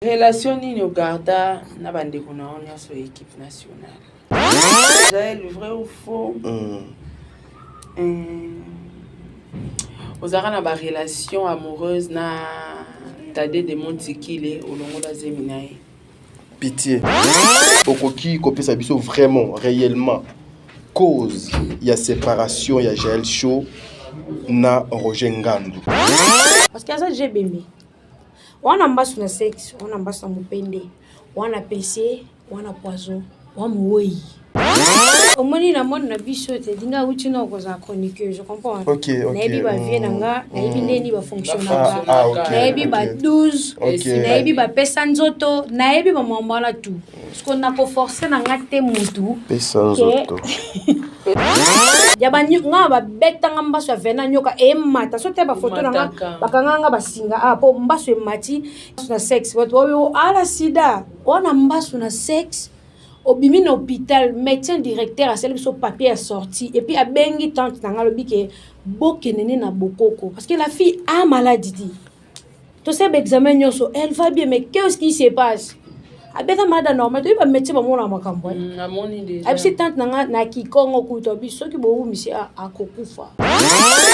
relation nini ogarda na bandeko na on ya so équipe nationale. C'est le vrai ou faux? Ozara na ba relation amoureuse na Tade de Montikile olongo la Zeminae. Pitié. Okoki kopesa biso vraiment réellement cause il y a séparation, il y a Jaël Show na Roger Ngandu. Parce que ça j'ai bébé. On a mbasu na sexe, on a mbasu na mupende, on a PC, on a poison, on a mouoi. Au moins il a mon na biso te dinga uti na ko za chronique, je comprends. OK. Na bi ba vie nanga, na bi ndeni ba fonctionner. Na bi ba 12, na bi ba pesa nzoto, na bi ba mambala tout. Parce qu'on a ko forcer na ngate mutu. Pesa nzoto. Yabani nga ba betanga mbaso ya vena nyoka e mata so te ba photo nanga bakanga ba singa po mbaso e mati na sexe wato ala sida ona mbaso na sexe obimi na hôpital médecin directeur a celle so papier est sorti et puis a bengi tante nanga lobi ke bokenene na bokoko parce que la fille a maladie dit to se examen nyoso elle va bien mais qu'est-ce qui se passe abeta malade normal to ba médecin ba mona makambo amoni déjà abisi tante nanga na kikongo kuto biso ki bo misi akokufa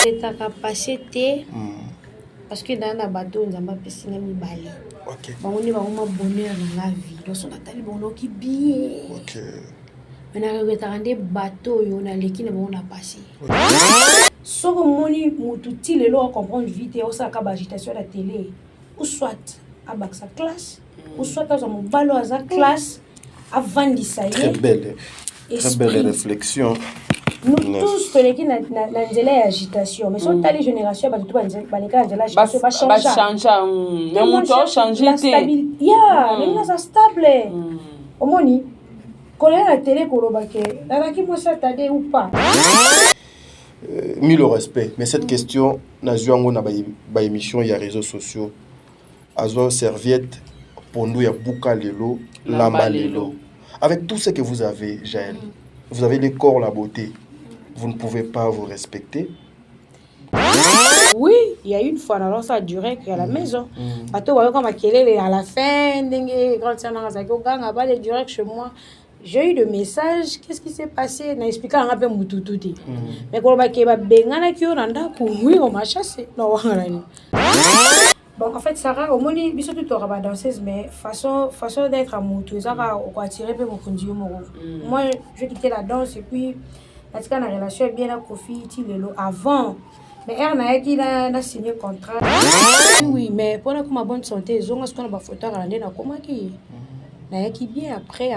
c'est ta capacité parce que dans la bateau nzamba pesina mibali. OK. Ba ngoni ba ngoma bonheur na la vie donc on attali bono ki bien. OK. Mena retardé bateau yo na leki na bon na passé. Soko moni mututi lelo comprendre vite au sa ka agitation la télé ou soit à sa classe ou soit dans mon ballon à sa classe avant d'essayer. Très belle réflexion. Nous tous tenons na nzela agitation mais sur telle génération ba tout ba nzela agitation ba changer mais mon temps changer té mais ça stable omoni kolela la télé koloba ke nalaki mo ça tade ou pas mille respect mais cette question na zuango na ba émission il y a réseaux sociaux azo serviette pondu ya buka lelo lamba lelo avec tout ce que vous avez Jaël vous avez le corps la beauté. Vous ne pouvez pas vous respecter. Oui, il y a une fois, alors ça a duré qu'à la maison. Bateau, comme à la fin, quand ça n'a duré chez moi. J'ai eu des messages, qu'est-ce qui s'est passé? N'a expliqué un peu moutouti. Mais quand on va bengana qui on a oui, on m'a chassé. Bon, en fait, Sarah, au moins, il faut tout aura danseuse, mais façon d'être à moutou, ça va attirer peu mon conduire moi, je quittais la danse et puis parce que la relation est bien la Kofi Tilelo avant. Mais elle n'a qui n'a signé contrat. Oui, mais pour la ma bonne santé, ils ont ce qu'on a photo à rendre na comment qui. N'a qui bien après.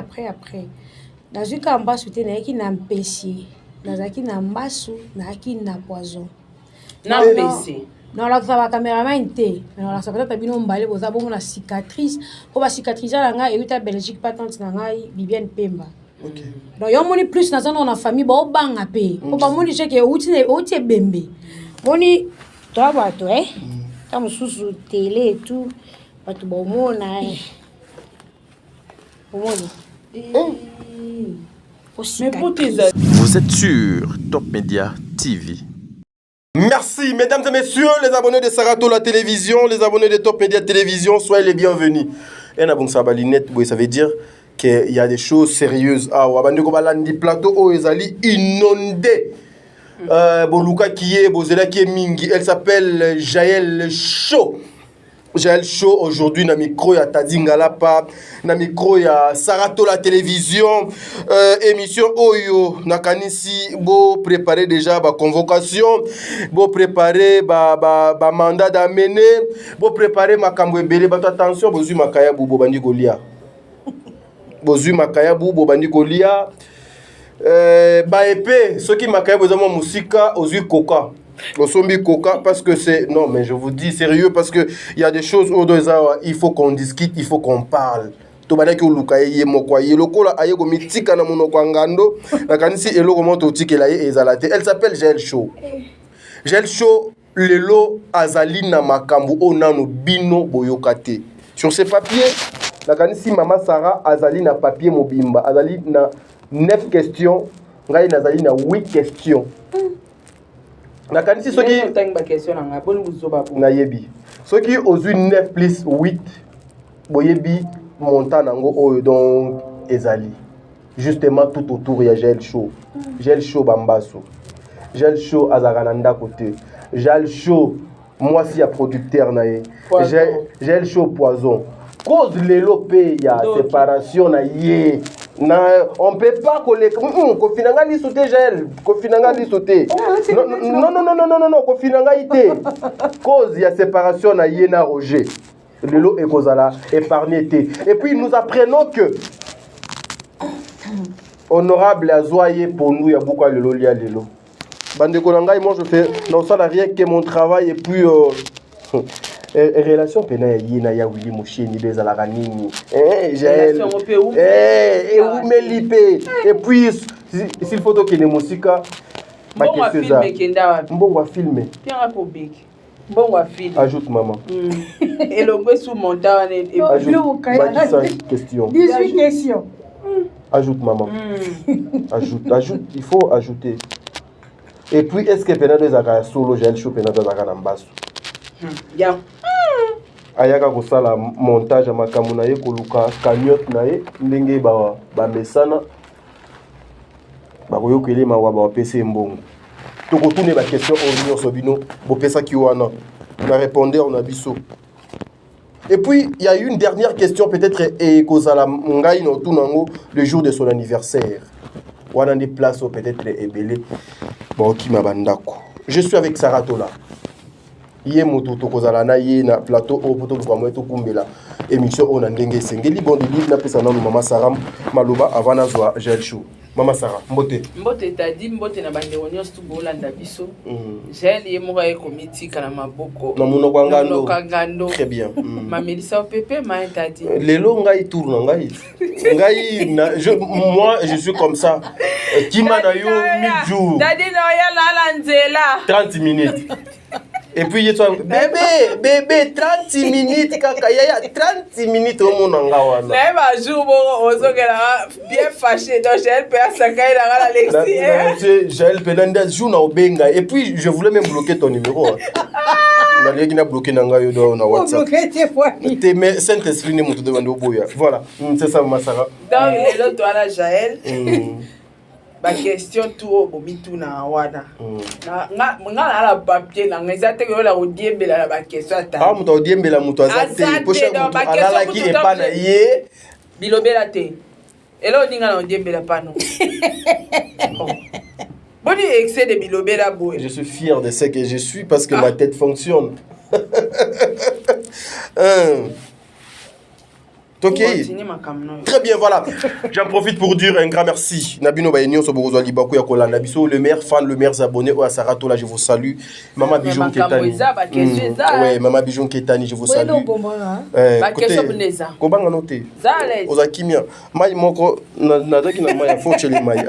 Dans une cas en bas souté n'a qui n'a empêché. Dans qui n'a massou, n'a qui n'a poison. N'a empêché. Non, là, ça va caméraman té. Mais là, ça peut être bien emballé pour ça bon la cicatrice. Pour la cicatrice là nga et ta Belgique patente na nga Bibiane Pemba. OK. Donc yo moni plus na zana na famille ba obanga pe. Ko ba moni cheke outi bembe. Moni toi bato comme sous télé et tout. Bato ba mona Vous êtes sur Top Média TV. Merci, mesdames et messieurs, les abonnés de Sarato la télévision, les abonnés de Top Média Télévision, soyez les bienvenus. Et ça veut dire qu'il y a des choses sérieuses. Ah, on plateau où ils allaient inonder. Boluka qui est, Bozela qui est Mingi. Elle s'appelle Jaël Show. Jaël Show aujourd'hui na micro ya Tadingala pa na micro ya Sarato la télévision émission Oyo nakanisi bo préparer déjà ba convocation bo préparer ba mandat d'amener bo préparer makambo ebele ba attention bozu makaya bubo bandi golia bozu makaya bubo bandi golia ba épée ceux qui makaya bozamo musika ozu koka Osombi Coca parce que c'est non mais je vous dis sérieux parce que il y a des choses où il faut qu'on discute, il faut qu'on parle. To bana ki uluka ye moko ye lokola aye go mitika na monoko ngando na kanisi eloko moto tikela ye ezalate. Elle s'appelle Jaël Show. Jaël Show lelo azali na makambu onano bino boyokate. Sur ces papiers na kanisi mama Sarah azali na papier mobimba azali na 9 questions ngai nazali na 8 questions. Na kanisi soki tanga question nga bon buzoba na yebi soki ozu 9 plus 8 boyebi montant nango oyo donc ezali justement tout autour ya gel chaud bambaso gel chaud azakananda côté gel chaud moi si ya producteur na ye gel chaud poison cause lelo pe ya séparation na ye na on peut pas coller kofinanga li sauter gel kofinanga li sauter non kofinanga ité cause ya séparation na ye na Roger lelo ekozala épargné té et puis nous apprenons que honorable Azoye pour nous ya beaucoup lelo lia lelo bande kolanga moi je fais non ça n'a rien que mon travail et puis relation pena yina ya Willy Mosheni bezala nini gel et où melipe et puis s'il faut que les musika bon wa filmer kenda wapi bon wa filmer bien pour big bon wa filmer ajoute maman et le gros sous montant et ajoute question 18 questions ajoute maman ajoute il faut ajouter et puis est-ce que pena deux aka solo gel chaud pena deux aka nambaso ya ayaka kosala montage ya makambo na ye koluka cagnotte na ye ndenge bamesana bakoyokele mawa bapesa mbongo tokotune baquestion oyo nyonso bino bopesaki wana na répondeur na biso. Et puis il y a une dernière question peut-être ekozala ngai na tunango le jour de son anniversaire wana ndi place peut-être ebele bakokima bandako. Je suis avec Sarah Tola. Yé moto tokozala na ye na plateau au poto kwa mweto kumbela émission on ndenge sengeli bon de livre na pesa na mama Sarah maloba avant na zwa gel show. Mama Sarah mbote t'a dit mbote na bande onions tu bolanda biso gel ye moko e komiti kana maboko na munoko ngando très bien ma Melissa Pepe ma t'a dit lelo ngai tourne ngai moi je suis comme ça kima na yo mi-jour t'a dit no ya la nzela 30 minutes. Et puis, bébé, 30 minutes, kaka, yaya, 30 minutes au monde en gawana. Là, un jour, on se bien fâché, donc j'ai le père Sakai, la Alexis. J'ai le Penandez, joue na Obenga. Et puis, je voulais même bloquer ton numéro. On a rien bloqué dans WhatsApp. Mais Saint-Esprit n'est pas devant nous. Voilà, c'est ça, ma Sarah. Donc, les autres, toi, Jaël. Ma question tout au bitou na wana nga la papier na ngezate ko la odiembela la ba question ta ah muto odiembela muto azate poche muto alala ki epana ye bilobela te elo ninga na odiembela pano boni excès de bilobela boy. Je suis fier de ce que je suis parce que ma tête fonctionne. Okay. Très bien, voilà. J'en profite pour dire un grand merci. Nabino Bayenio Soborozwa Libakou Yakola Nabiso, le maire fan, le maire abonné au Sarah Tola, je vous salue. Maman Bijoun Ketani. Ouais, Maman Bijoun Ketani, je vous salue. Comment on note? Ozakimia. Mai moko nadaki na mai faut chez les mai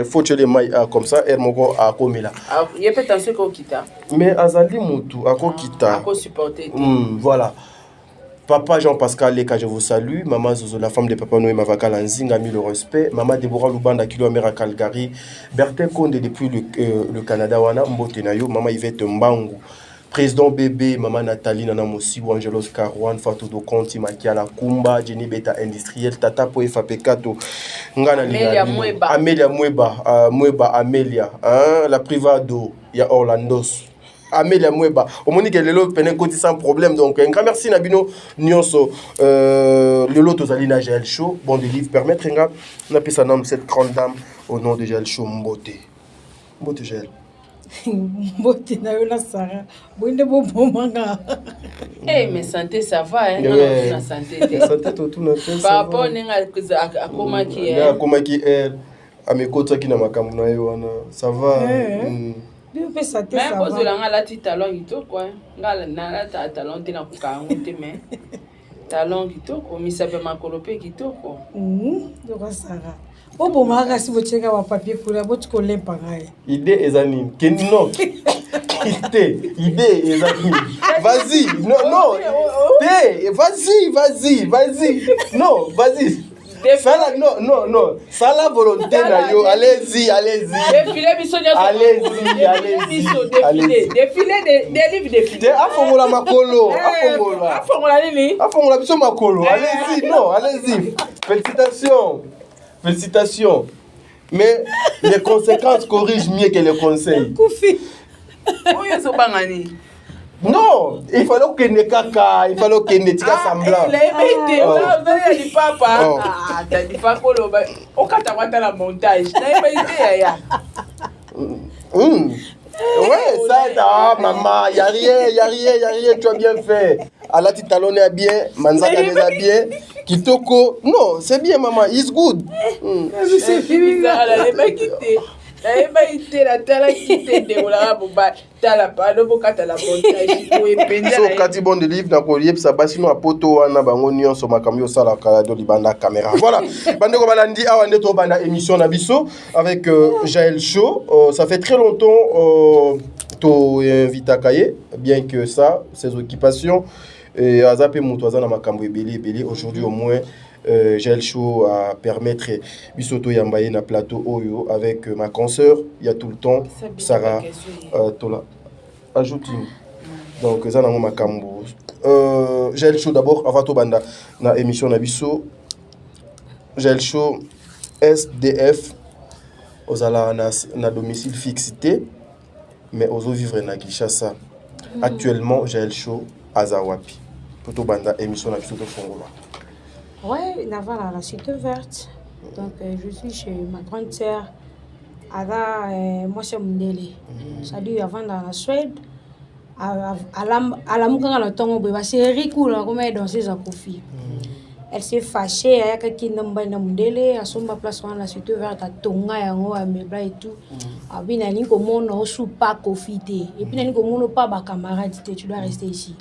faut chez les mai comme ça elle moko a komela. Il peut penser ko kita. Mais azali mutu ako kita. Ako supporter. Voilà. Papa Jean-Pascal Leka, je vous salue. Maman Zozo, la femme de Papa Noé Mavaka Lanzing, a mis le respect. Maman Deborah Lubanda, Kilomère à Calgary. Bertin Konde, depuis le Canada, Wana Mbotenayo. Maman Yvette Mbangu. Président Bébé, Maman Nathalie Nana Mossi, Angelos Karouan, Fatou Dokonti, Makiala Kumba, Jenny Beta Industriel, Tata Poefa Pekato, Amélia Mweba. Amélia Mweba, Amélia, la Privado, il y a Orlandos. Amélia Mweba. Au moment que le lot peine côté sans problème. Donc un grand merci Nabino Nyonso. Le lot aux Alina Gel Show. Bon, des livres permettre on appelle sa nom cette grande dame au nom de Gel Show Mbote. Mbote Gel. Mbote na yo la Sarah. Bonde bon manga. Eh mais santé ça va hein. Non santé. Santé tout na fait. Papa ninga akoma ki elle. Akoma ki elle. Amekota ki na makambo na yo wana. Ça va. Mais ça te ça va. Mais la la ti talon ito quoi. Ngala na la talon tina kukango te mais. Talon kitoko misabe makolope kitoko. Ndoko Sarah. Bobo mara si bocheka wa papier kula botiko lempa ngai. Idée ezanine. Kenino. Idée ezanine. Vas-y. Non. Vas-y. Non, vas-y. Ça la non. Ça la volonté na yo. Allez-y. Défilé biso nyonso. Allez-y. Défilé des livres défilé. Afongola makolo. Afongola nini? Afongola biso makolo. Allez-y. Félicitations. Mais les conséquences corrigent mieux que les conseils. Koufi. Oui, so bangani. Non, il fallait qu'il ne caca, il fallait qu'il ne tika semblant. Vous dit papa. T'as dit pas qu'on le au catawata la montage. Ouais, ça, maman, y a rien, tu as bien fait. Allah ti talonné a bien, Manzaka les a bien, Kitoko, non, c'est bien maman, it's good. C'est bizarre, elle m'a quitté. Elle m'a quitté la tala quitté de la boba, tala pas le bocata la montage. So kati bon de livre na ko yeb sa basino apoto wana bango nyonso makamyo sala kala do libanda caméra. Voilà, bande ko balandi awa ndeto banda émission na biso avec Jaël Show. Ça fait très longtemps to invite à Kaye, bien que ça ses occupations et azape mutoza na makambo ebele aujourd'hui au moins Jaël Show à permettre bisoto yambaye na plateau oyo avec ma consoeur il y a tout le temps Sarah Tola ajoute une. Donc ça na makambo Jaël Show d'abord avant to banda na émission na biso Jaël Show SDF ozala na domicile fixité mais ozo vivre na Kinshasa actuellement Jaël Show azawapi poto banda émission na biso to fongola. Ouais, avant la cité verte. Donc, je suis chez ma grande sœur. Moi, c'est Mundele. Ça dit avant dans la Suède. À la mouka na tongo beba c'est ricoul comme elle danser à Kofi. Elle s'est fâchée avec quelqu'un d'amba na Mundele à son place dans la cité verte à tonga yango à mebla et tout. Ah bien nani comme on sous pas Kofi té. Et puis nani comme on pas ba camarade té, tu dois rester ici.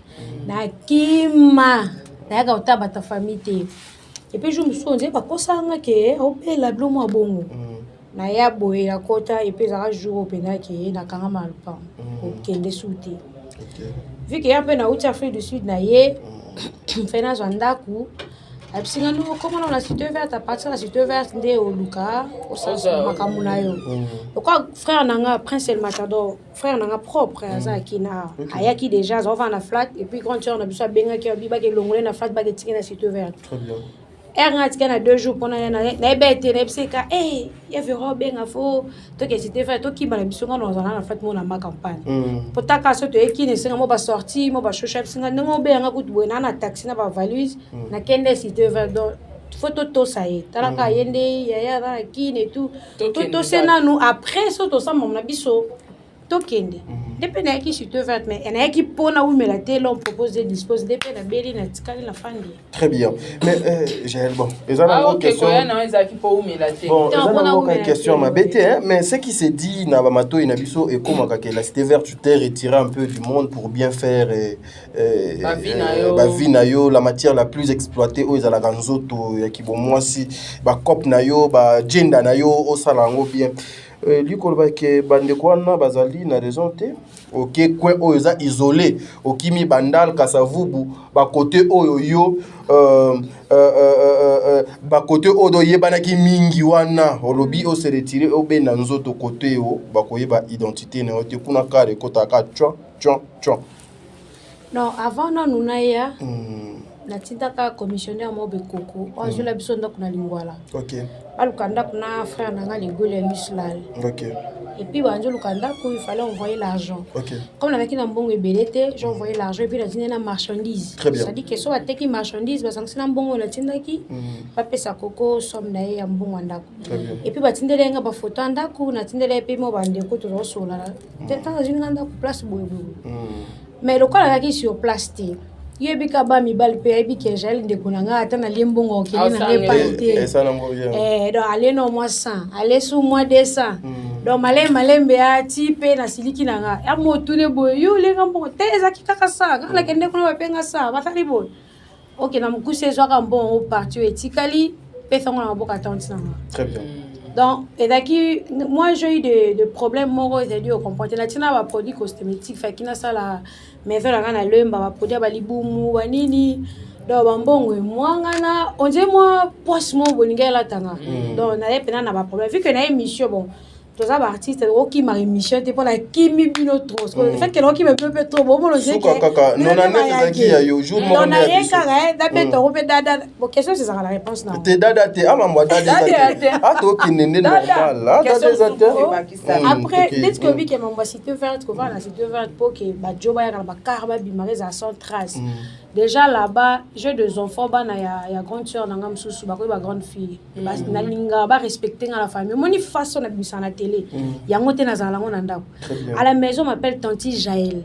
Na kima naga otaba ta famille té. Et puis je me suis dit pas quoi ça nga ke au pe la blo mo bongo. Na ya boye la kota et puis ça jour au pena ke na kanga malpa. Au kende souté. Vu que y a peu na outil Afrique du Sud na ye fait na zandaku. Et puis nous comment on la cité verte à partir de la cité verte ndé au Luka au sens makamuna yo. Donc frère nanga Prince El Matador, frère nanga propre aza kina ayaki déjà ça va na flat et puis quand tu on a besoin benga ki obiba ke longole na flat ba ke tika na cité verte. Très bien. Erna tika na 2 jours pendant na bête na pseka eh ya verra benga fo to ke cité verte to ki ba na biso ngana na flat mo na ma campagne. Potaka so to eki ne singa mo ba sorti mo ba shosha singa ngo benga kutu bona na taxi na ba valise na kende cité verte donc photo to ça y est talaka yende ya na kine et tout to sena nous après so to ça mon na biso to kende depuis na qui cité verte mais na qui pona ou mais la télé on propose de disposer depuis la belle na tikali la fandi. Très bien. Mais j'ai bon, ils ont une question. Bon, ils ont une question ma bête hein, mais ce qui s'est dit na bamato ina biso et comme ka la cité verte tu t'es retiré un peu du monde pour bien faire vie na yo la matière la plus exploitée aux ala ganzoto ya kibomwa si ba cop na yo ba gender na yo au salango bien. Likoloba ke bande kwana bazali na raison te OK coin oyo isolé okimi bandal kasavubu ba côté oyo yo ba côté odo yebana ki mingi wana olobi o se retirer obe na nzoto côté yo ba koyeba identité na ote kuna kare kota ka tchon. Non avant na nunaya na tindaka commissionnaire mobe koko ozo la biso ndako na lingwala. OK. Alukanda kuna frère nanga ligole mislal. OK. Et puis banjo lukanda ko il fallait envoyer l'argent. OK. Comme la makina mbongo ebelete, j'ai envoyé l'argent et puis la tindé na marchandise. Très bien. Ça dit que so ateki marchandise ba sangsina mbongo la tindaki pa pesa koko somme na ya mbongo ndako. Très bien. Et puis ba tindele nga ba photo ndako na tindele pe mo bande ko to sola. Tenta zinga ndako place boye. Mais le quoi la sur place té. Yebika ba mi bal pe yebika jali ndekunanga ata na limbongo okeli na nepalité donc aller no mois 100 aller sous mois 200 donc malembe ya type na siliki nanga ya motune boy yo lenga mbongo teza kikaka sa kana kende kuna bapenga sa batali boy OK na mukuse zwa mbongo au parti etikali pe fango na boka tante nanga. Très bien. Donc, et d'acquis, moi j'ai eu des problèmes moraux et au comportement. La tina va produit cosmétique, fait qu'il a ça la, mais fait la gana l'homme va produire baliboumou, vanini. donc bambongo mwangana on dit moi poche mon bolinga la tanga donc na pena na ba problème vu que na émission bon tous les artistes qui m'a émission t'es pour la kimi bino trop le fait que qui me peut trop bon le dire que non na qui ya yo jour mo na rien ka d'après to pe dada bon question c'est ça la réponse non te dada te ama moi dada ah to qui nene normal là après dès que vi que mon site vert que voilà c'est vert pour que ba joba ya ba karba bimarez à son trace déjà là-bas j'ai deux enfants ba na ya grande sœur nanga msusu ba ko ba grande fille ba na linga ba respecter la famille moni façon na bisana yango te nazalango na ndako à la maison on m'appelle Tanti Jaël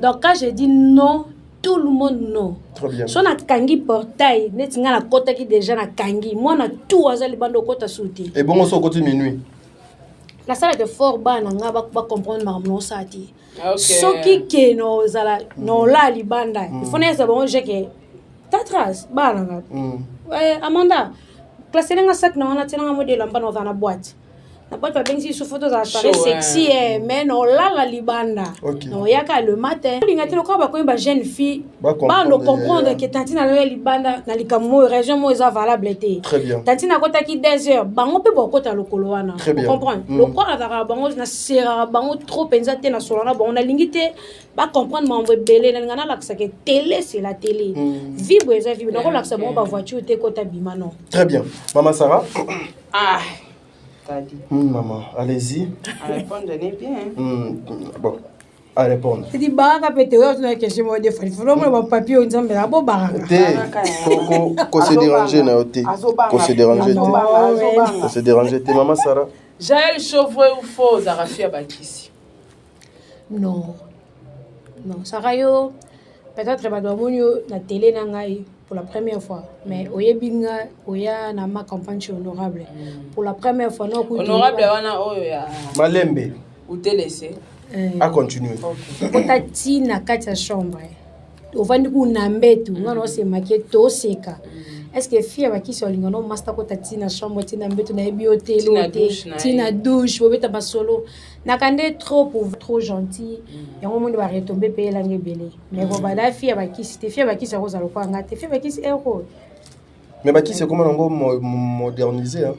donc quand je dis non tout le monde non so na kangi portail neti nga na kota ki déjà na kangi moi na tout azali bando kota souti et bon on se côté minuit la salle était fort bas na nga ba comprendre ma non sati soki ke no zala no la libanda il faut nesa bon je que ta trace ba na nga Amanda classe nga sac na ona tena modèle en bas dans la boîte. La boîte va bien si sous photos ça paraît sexy mais non là la libanda non yaka le matin l'ingati lokaba ba ko ba jeune fille ba no comprendre que tantina la libanda na likamo région mo eza valable été très bien tantina kota ki 2h bango pe bokota lokolo wana vous comprendre lokolo na bango na sera bango trop penza te na solana bon na lingité ba comprendre mambo belé na ngana la que télé c'est la télé vibre eza vibre na ko la que bon ba voiture te kota bima non très bien maman Sarah dit. Maman, allez-y. À répondre, bien. Bon, à répondre. Tu dis, baraka pété, on a une question de fois. Il faut le papier, on dit, mais là, bon, baraka. Qu'on se dérange, qu'on se dérange. Qu'on se dérange. Maman Sarah. Jaël Chauvreux ou faux, Zarafia Bakissi? Non. Non, Sarah, yo, peut-être que je la télé, pour la première fois mais oyebinga oya na ma campagne honorable pour la première fois non honorable wana oya malembe ou te laisser à continuer otati na kati ya chambre ovandi ku na mbetu ngano se maketo seka est-ce que fille bakisi olinga no master ko tati na chambre tina mbetu na ebi hotel tina douche bobeta basolo nakande trop gentil yango mundi ba retomber payer langue belé mais bon bala fille bakisi te fille bakisi roza lo kwanga te fille bakisi héros mais bakisi c'est comment on moderniser hein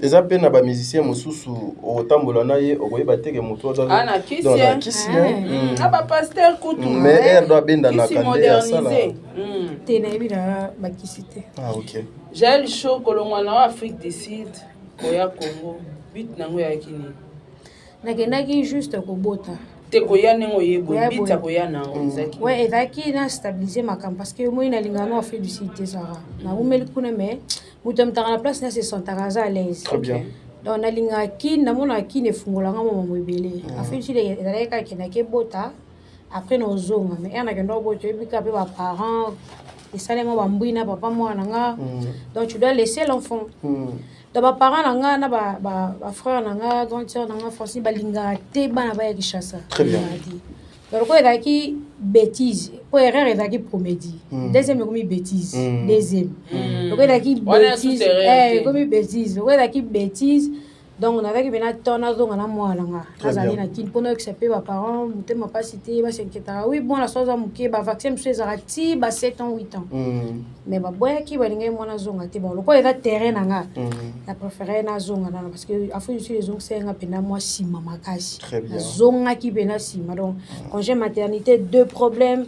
eza pe na ba musicien mususu otambola na ye okoyeba teke mutu oza ana kisi aba pasteur kutu mais elle doit benda na kande ya sala te na ebira bakisi te OK Jaël Chaud kolongwa na Afrique du Sud koya Congo but nango ya kini nakendaki juste kobota te koya nengo yebo bita koya na onzaki ouais ezaki na stabiliser makam parce que moi na lingano Afrique du Sud te sara na umeli kuna mais mutam ta na place na se sentaraza à l'aise très bien donc na lingaki na mona ki ne fungolanga mo mobele Afrique du Sud ezalaka kenake bota après nos zonga mais on a kendo boto ebika pe ba parents et ça les mo bambwina papa moi nanga donc tu dois laisser l'enfant donc ba parents nanga na ba frère nanga grande sœur nanga Francine balinga te bana ba Kinshasa très bien donc quoi ezaki bêtise pour erreur ezaki promédie deuxième comme bêtise deuxième donc ezaki bêtise comme bêtise donc ezaki bêtise donc on avait que bena tona zonga na mwalanga azali na kin pono accepter ba parents mutema pas cité ba s'inquiéter oui bon la chose à muke ba vaccin monsieur zarati ba 7 ans 8 ans mais ba boya ki ba linga mwana zonga te bon loko eza terrain nanga na préférer na zonga na parce que afu sur les zonga senga pena moi sima makasi na zonga ki bena sima donc congé maternité deux problème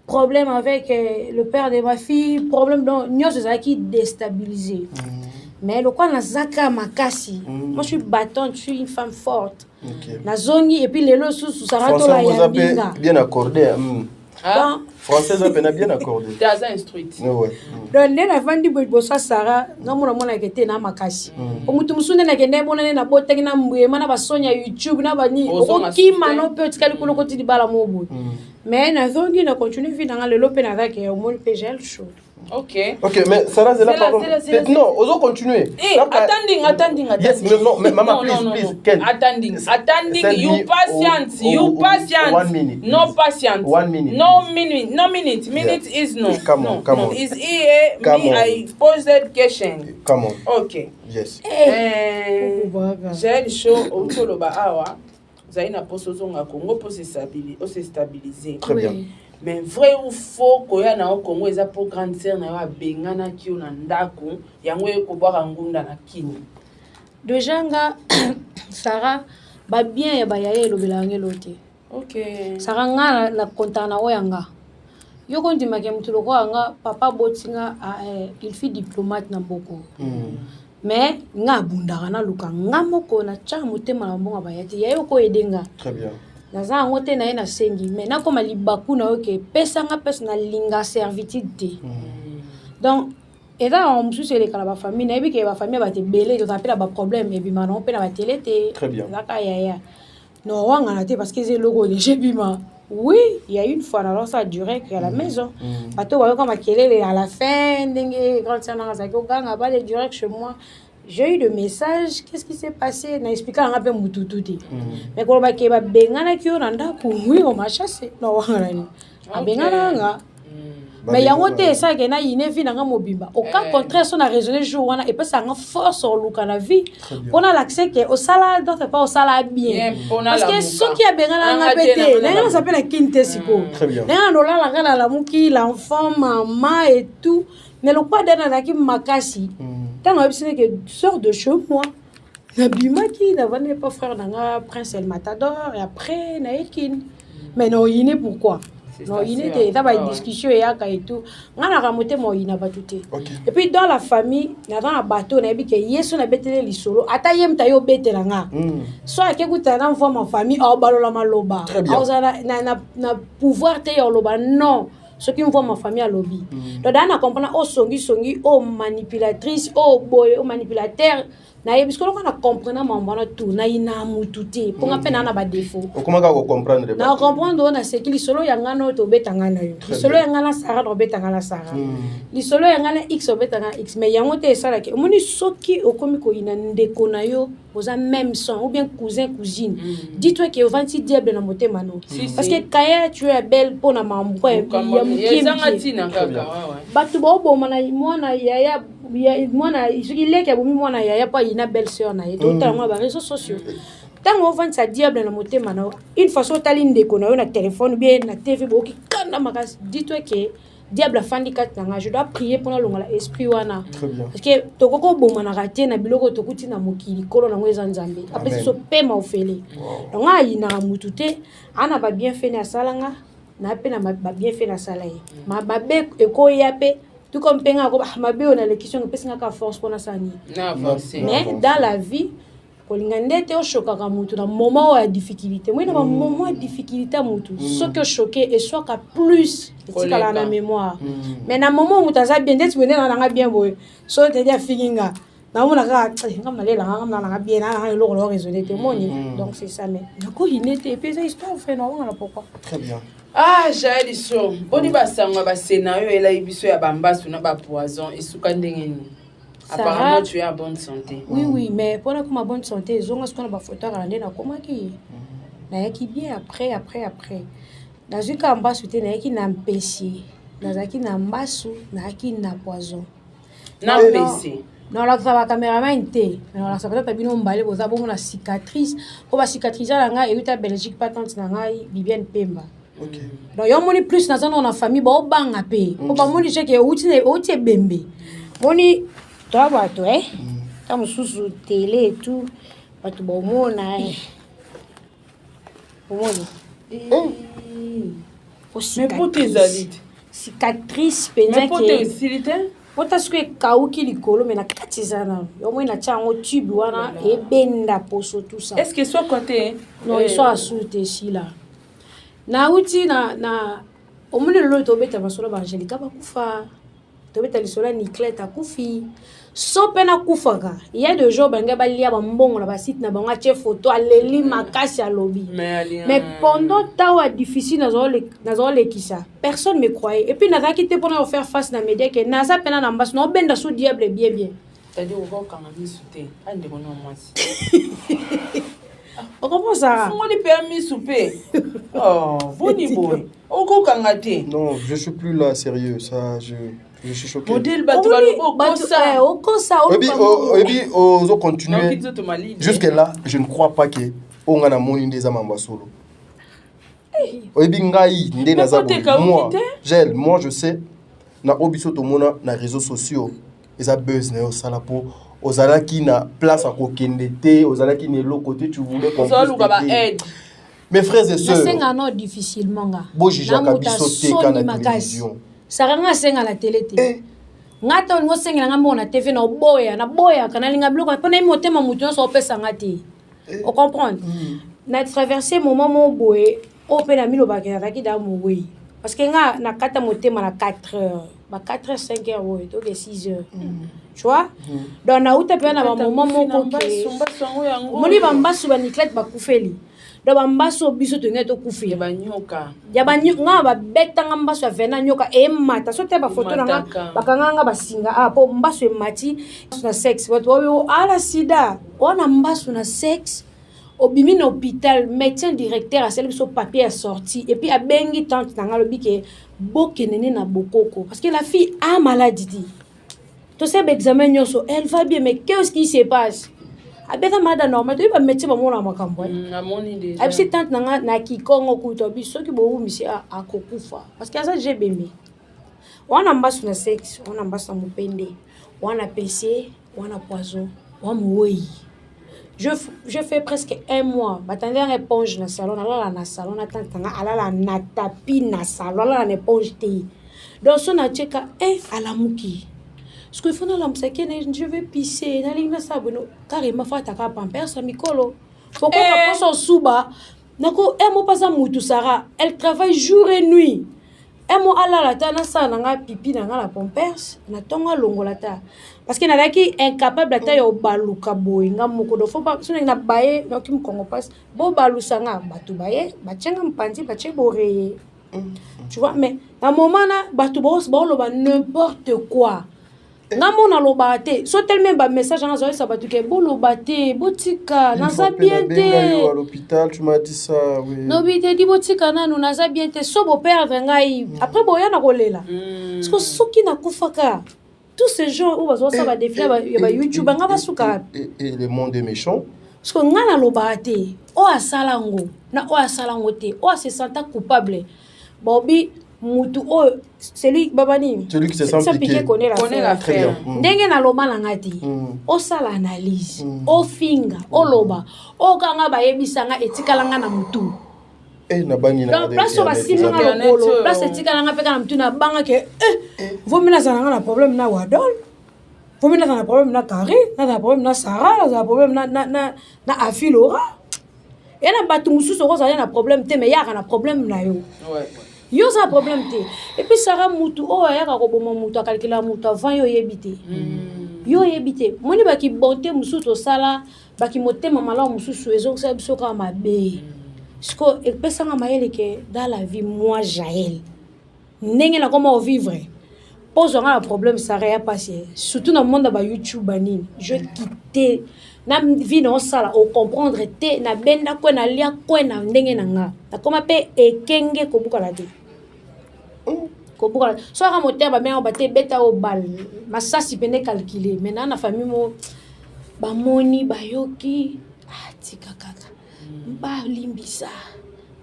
avec le père de ma fille problème donc nyoso zaki déstabilisé mais le quoi na zaka makasi moi je suis battante je suis une femme forte na zongi et puis les lots sous sarato la yabinga bien accordé français ça peine bien accordé tu as instruite ouais donc na vandi bo sa sara na mona kete na makasi o mutu musune na kende bona na botaki na mbuye mana basonya YouTube na bani o kima no peut tikali ko lokoti di bala mobu mais na zongi na continue vie na le lope na zaka o mon PGL chaud OK, mais Sarah, c'est là par contre. Non, osons continuer. Attending. Yes, non, mais maman, please. Attending. You patience. 1 minute. No patience. 1 minute. No minute. Minute is no. Come on. Is here. Me, I posed that question. Come on. OK. Yes. J'ai le show au Toloba Awa. Zaina poso zonga Congo pour se stabiliser. Très bien. mais vrai ou faux koya na Congo eza pour grande sœur na yo abengana ki na ndako yango ko boire ngunda na kini déjà nga Sarah ba bien ya ba yaye lo belange lote OK Sarah nga la kontana oyanga yo ko ndima ke mutu loko nga papa botinga il fit diplomate na boko mais nga bundaka na luka nga moko na cha mutema na mbonga ba yati yayo ko edenga très bien naza ngote na ye na sengi mais na koma libaku na oke pesa nga pesa linga servitude donc et là on mususu eleka na ba famille na yebi ke ba famille ba te belé to tapela ba problème et bima na pe na ba télé te très bien zaka yaya non wanga na te parce que c'est logo de bima oui il y a une fois alors ça a duré à la maison bato ba comme makelele à la fin ndenge grand ça na za ko ganga ba les direct chez moi. J'ai eu des messages, qu'est-ce qui s'est passé? N'a expliqué un peu mutututi. Mais quand on va keba bengana ki oranda ku oui on m'a chassé. Non wangrani. A bengana nga. Mais yangote ça que na ine vi nga mobimba. Au cas contraire son a raisonné jour wana et pas ça nga force sur luka na vie. On a l'accès que au sala d'autre pas au sala bien. Parce que ceux qui a bengana nga pété, nga s'appelle la kinte siko. Nga ndola la ngala la muki l'enfant maman et tout. Mais le quoi d'ana na ki makasi. Tant que sort de chez moi, Nabimaki n'avait pas frère d'un prince El Matador et après Naïkin. Mais non, il n'est pourquoi? Non, il était dans une discussion et tout. On a ramonté mon ina pas tout. Et puis dans la famille, dans un bateau, on a dit que yes on a bêté les solos. Atayem tayo bêté la nga. Soit que vous t'en envoie ma famille, oh balola maloba. Na pouvoir tayo loba non. Ceux qui me voient ma famille à lobby. Donc, on comprend, oh, songi, oh, manipulatrice, oh, boy, oh, manipulateur. Parce que l'on comprend, on tout, na ina mututé. Pour nga pena na ba défaut. Comment on comprendre? Na comprendre, on a ce qui solo yangano to betangana yo. Solo yangana Sarah do betangana Sarah. Li solo yangana X o betangana X. Mais yangote sala ke. Omoni soki okomiko ina ndeko na yo, oza même sang ou bien cousin cousine. Dis-toi que au 26 diable na moté mano. Parce que kaya tu es belle pour na mambo ya mukimki. Batu bo bo mana mwana yaya mwana soki leke bomi mwana yaya pa ina belle sœur na ye. Tout tellement ba réseaux sociaux. Tant on vend sa diable na moté mano. Une façon tali ndeko na yo na téléphone bien na TV bo ki kanda makas. Dis-toi que diable fandi katanga je dois prier pour la longa esprit wana parce que tokoko boma na raté na biloko tokuti na mokili kolo na ngweza nzambe après so pema ofele donc ayi na mutute ana ba bien fait na salanga na pe na ba bien fait na salaye ma babe eko yape tout comme penga ko mabe on a les questions que pesinga ka force pour na sani mais dans la vie kolingandete o choka ka mutu na moment de difficulté moi na moment de difficulté mutu ce que choqué et soit ka plus tika la na mémoire mais na moment où taza bien d'être na nga bien boy so te dia fikinga na mona ka ngam na lela ngam na bien na lo raisonner témoigner donc c'est ça mais na ko inete et puis ça histoire fait non on pourquoi très bien ah Jaël iso boni basanga ba scénario ela ibiso ya bambasu na ba poison isuka ndengeni. Apparemment, tu es en bonne santé. Oui, mais pour la bonne santé, ils ont ce qu'on a photo à l'année, comment qui qui bien après. Dans une cas, on va soutenir qui n'a péché. Dans un qui n'a pas n'a qui n'a poison. N'a péché. Non, la caméraman était. Alors, la sapata tabino mbalé, vous avez une cicatrice. Pour la cicatrice, la et la Belgique, pas tant que Viviane Pemba. Ok. Donc, il y a un plus dans la famille, bon, bang à payer. Pour pas mon dire que outil bembe. Moni. Toi, toi, quand sous télé et tout, tu bon mona. Mais pour tes amis, cicatrice, mais pour tes silitaires, pour ta ce que kaouki likolo, mais na katizana. Au moins na tchango tube wana et benda poso tout ça. Est-ce que soit côté? Non, ils sont à soute ici là. Na uti na au moins le lot obeta masolo Angelica ba kufa. Tobeta lisola Niclette akufi. So pena kufaka. Il y a des jours benga balia ba mbongo na ba site na banga che photo aleli makasi à lobby. Mais pendant tawa difficile nazo le kisa. Personne me croyait. Et puis naza quitté pour faire face na média que naza pena na mbas no benda sou diable bien. C'est-à-dire on va quand même souter. Ande kono mwasi. On comprend ça. On lui permis souper. Oh, boni boy. Oko kangate. Non, je suis plus là sérieux, ça je suis choqué. Modèle batwa au ça. Et puis on continue. Jusque là, je ne crois pas que on a moni des amamba solo. oyebi ngai nde naza moi je sais na obiso tomona na réseaux sociaux eza buzz na yo sala po ozalaki na place à kokende te ozalaki na eloko te tu voulais qu'on puisse mes frères et sœurs nasenga no difficilement nga bojijaka biso te kana na télévision saranga senga la télé te ngata ngo senga nga mona TV na boya kana linga biloko pona motema mutu so pesa ngati on comprendre na traverser moment mo boye opena milo bakena ki da mo oui parce que nga na kata motema na 4h ba 4h 5h oui donc 6h tu vois donc na uta pe na ba moment moko ke moni bambasu ba Niclette ba kufeli do bambasu biso to ngeto kufi ya banyoka nga ba betanga mbasu avena nyoka e mata so te ba photo na bakanga basinga po mbasu e mati na sexe bato oyo ala sida ona mbasu na sexe obimi na hôpital médecin directeur a celle son papier est sorti et puis a bengi tante nanga lobi ke bokenene na bokoko parce que la fille a maladie to sais examen nyoso elle va bien mais qu'est-ce qui se passe abeta malade normal to ba médecin ba mona makambo amoni déjà abisi tante nanga na kikongo kuto biso ki bo umisi akokufa parce que ça j'ai bemé wana mbasu na sexe wana mbasu na mupende wana PC wana poison wana moi. Je fais presque 1 mois. J'attendais une éponge dans le salon. Dans le salon, j'attendais na tapis dans le salon. Une éponge. Donc, si on a checké, à la mouki. Ce qu'il faut dans la mouki, je vais pisser. Carrément, il faut attaquer la pampère, ça m'icolo. Il faut qu'on passe au souba. Elle travaille jour et nuit. Elle m'a dit que pipi dans la pampers, na tonga longolata. Parce que nalaki incapable de yo baluka boy nga moko do faut pas so na baye donc me kongo passe bo balusanga batu baye bachenga mpanzi bache boreye. Tu vois mais à un moment là batu boss ba lo ba n'importe quoi. Nga mona lo baté so tellement ba message na zo ça batu ke bo lo baté botika na za bien te à l'hôpital tu m'as dit ça oui no bité di botika na no na za bien te so bo perdre ngai après boya na kolela parce que soki na kufaka tous ces gens où ça va défiler ba YouTube nga basuka et le monde est méchant parce que nga na lo baté o asalango na o asalango te o se senta coupable bobi mutu o celui babani celui qui se sent piqué connaît l'affaire ndenge na loma na ngati o sala analyse o finga o loba o kanga ba yebisanga etikalanga na mutu na bangi na place ba simanga lokolo place etikalanga peka na mutu na banga ke vomina sana na problème na wadol vomina sana problème na Karine na problème na Sarah na problème na Afilora et na batu mususu ko na problème te mais ya na problème na yo yo ça problème te et puis Sarah mutu o ya ka ko bomo mutu calculer mutu avant yo yebite moni ba ki bonté mususu sala ba ki motema mala mususu ezo sa biso ka mabe sko e pesa nga mayele ke dans la vie moi Jaël ndenge na comment vivre pose un problème ça rien passé surtout dans le monde ba YouTube banine je quitter na vie non sala au comprendre te na benda ko na lia ko na ndenge na nga na koma pe ekenge ko buka la te ko buka so ra moteur ba me ba te beta o bal masasi pene calculer maintenant na famille mo ba moni ba yoki tika kaka ba limbisa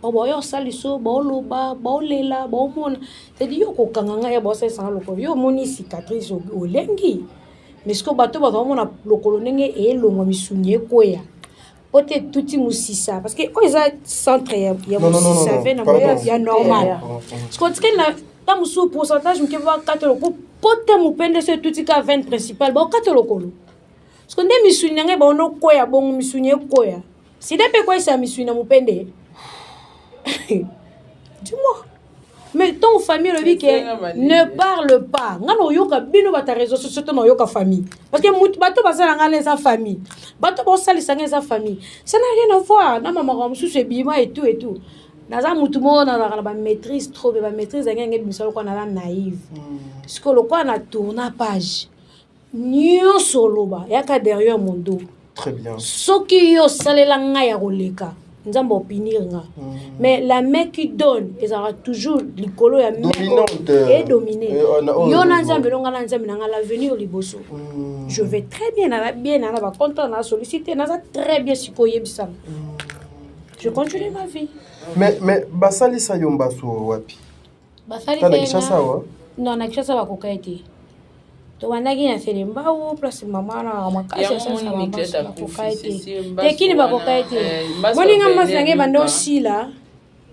ba yo saliso ba loba ba lela ba mona te di yo ko kanga ya ba sa loko yo moni cicatrice o lengi mais ce que bato ba mona lokolo nenge e longo misunye koya pote tuti musisa parce que quand ils centre ya musisa vena ya normal ce que tu na ta musu pourcentage me ke ba 4 loko pote mupende se tuti ka 20 principal ba 4 lokolo ce que nde misunye nge ba no koya bon misunye koya si depe quoi ça misunye mupende dis-moi mais ton famille le dit que ne parle pas ngano yoka bino bata réseaux sociaux no yoka famille parce que mutu bato basala ngana sa famille bato bo salisa ngana sa famille ça n'a rien à voir na mama ko musu se bima et tout naza mutu mo na ba maîtrise trop ba maîtrise ngenge bisalo ko na la naïve parce que le quoi na tourna page nyo soloba yaka derrière mon dos très bien soki yo salela ngaya koleka nzambo opinir nga mais la main qui donne ils aura toujours likolo ya dominante et dominée yo na nzambe longa na nzambe na l'avenir liboso je vais très bien na ba content na solliciter na très bien sikoye bisana je continue ma vie. Mais basali sa yombaso wapi? Basali na Kinshasa wa? Non, na Kinshasa bakoka ete. To wanaki na Selemba ou place mama na makasi ça ça bakoka ete. Te kini bakoka ete. Moninga masange bando sila.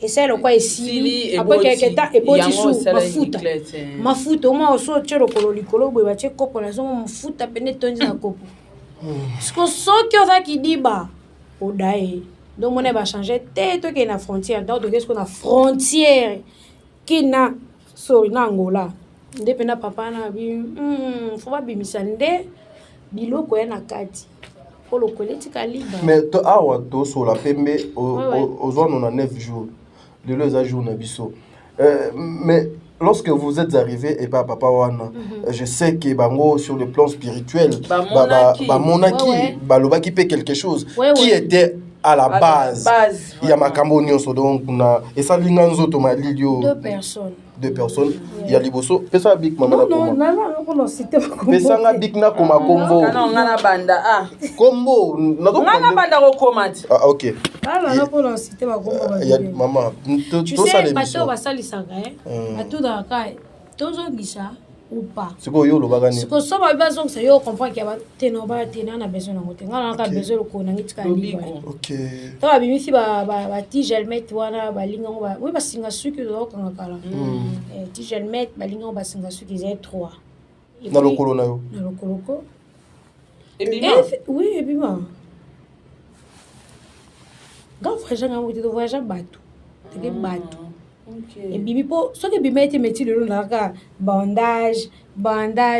Et ça le quoi ici après quelques temps et boti sou mafuta au moins so tchero kolo boy ba tcheko pour so mafuta pene tonzi na kopo. Ce que so qui oza ki diba odae. Donc on va changer tête que na frontière donc qu'est-ce qu'on a frontière qui na so na Angola. Ndepena papa na bi faut pas bimisande biloko na kati. Pour le politique libre. Mais to awa to so la pembe aux on a 9 jours. De leurs jours na biso. Mais lorsque vous êtes arrivé et papa wana, je sais que bango sur le plan spirituel, monaki, balobaki paie quelque chose qui était à la base. Il y a makambo nyonso donc na et ça linganzo to malilio. Deux personnes. Il y a liboso. Pesa big mama. Non, c'était pas comme Pesa nga big na koma combo. Non, ngana banda ah. Combo. Ngana banda ko komati. Ah OK. Ah non, pour c'était pas combo. Il y a maman. Tu sais bateau va salisanga hein. Bateau dans kai. Tozo gisa ou pas. C'est quoi yo lo bagani? C'est que ça va bien donc ça yo comprend qu'il y a teno ba tena na besoin na ngote. Ngana ka besoin ko na ngitika liba. OK. Toi bimisi ba tigelmet wana ba linga ba. Oui ba singa suki do kanga kala. Tigelmet ba linga ba singa suki zé 3. Na lokolo na yo. Na lokolo ko. Et bima. Oui, et bima. Quand voyage nga ngote do voyage bateau. Te bateau. Et bibi po so que bibi était métier le long là bandage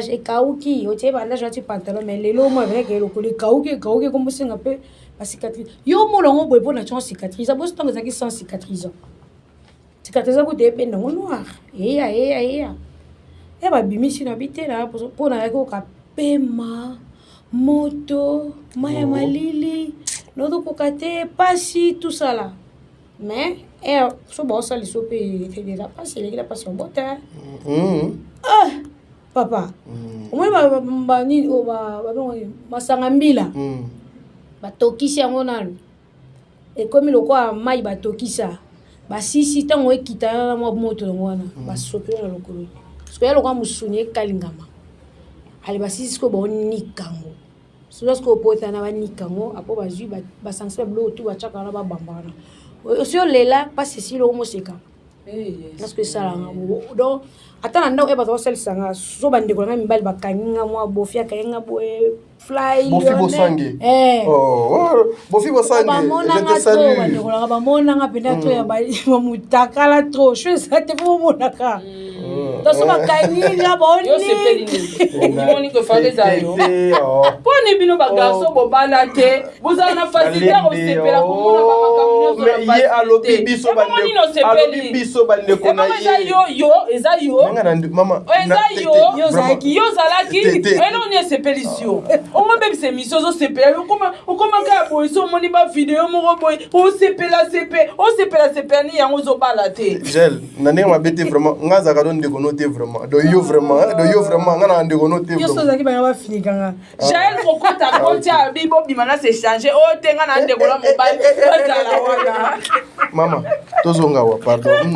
et kauki o tie bandage tu pantalon mais le long moi vrai que le kauki comme ça un peu la cicatrice yo molongo boy pour na cicatrice ça bosse tant que ça qui sans cicatrice ko te pe non noir et ba bimi si na bité là pour na ko ka pema moto maya malili no do ko kate pasi tout ça là mais so bon ça les sope fait déjà passer les passe en botte papa moi ba ni o ba masangambila batokisi yango nanu et comme le quoi mai batokisa ba sisi tango ekita na moto ngwana ba sope na lokolo parce que yalo kwa musuni kalingama ali ba sisi ko ba nikango so lorsque opota na ba nikango apo ba zui ba sanse blo tout ba chaka na ba bambana sur les là pas ceci le homoseka parce que ça là donc attends ndao eba to sel sanga so bande ko ngami bali bakanyinga mwa bofia kayenga boe fly bofi bosange bofi bosange je te salue bande ko ngaba mona ngapenda to ya bali mutakala trop je ça te faut monaka to so bakanyinga boni yo sepeli ni ko fale za yo poni bino ba garçon bo balate vous en facilité au sepela ko mona ba makamune mais ye alobi biso bande ko na yo eza yo maman yo zalaki eno ni sepelisio o mo bebe se mission zo sepela o koma ka boy so moni ba vidéo mo boy o sepela ni yango zo balate gel na ne ma bete vraiment ngaza ka don de konote vraiment do yo vraiment ngana de konote yo so zaki ba ba fini kanga gel ko kota kontia bibo bimana se changer o tenga na de kola mobile zala wana maman tozonga wa pardon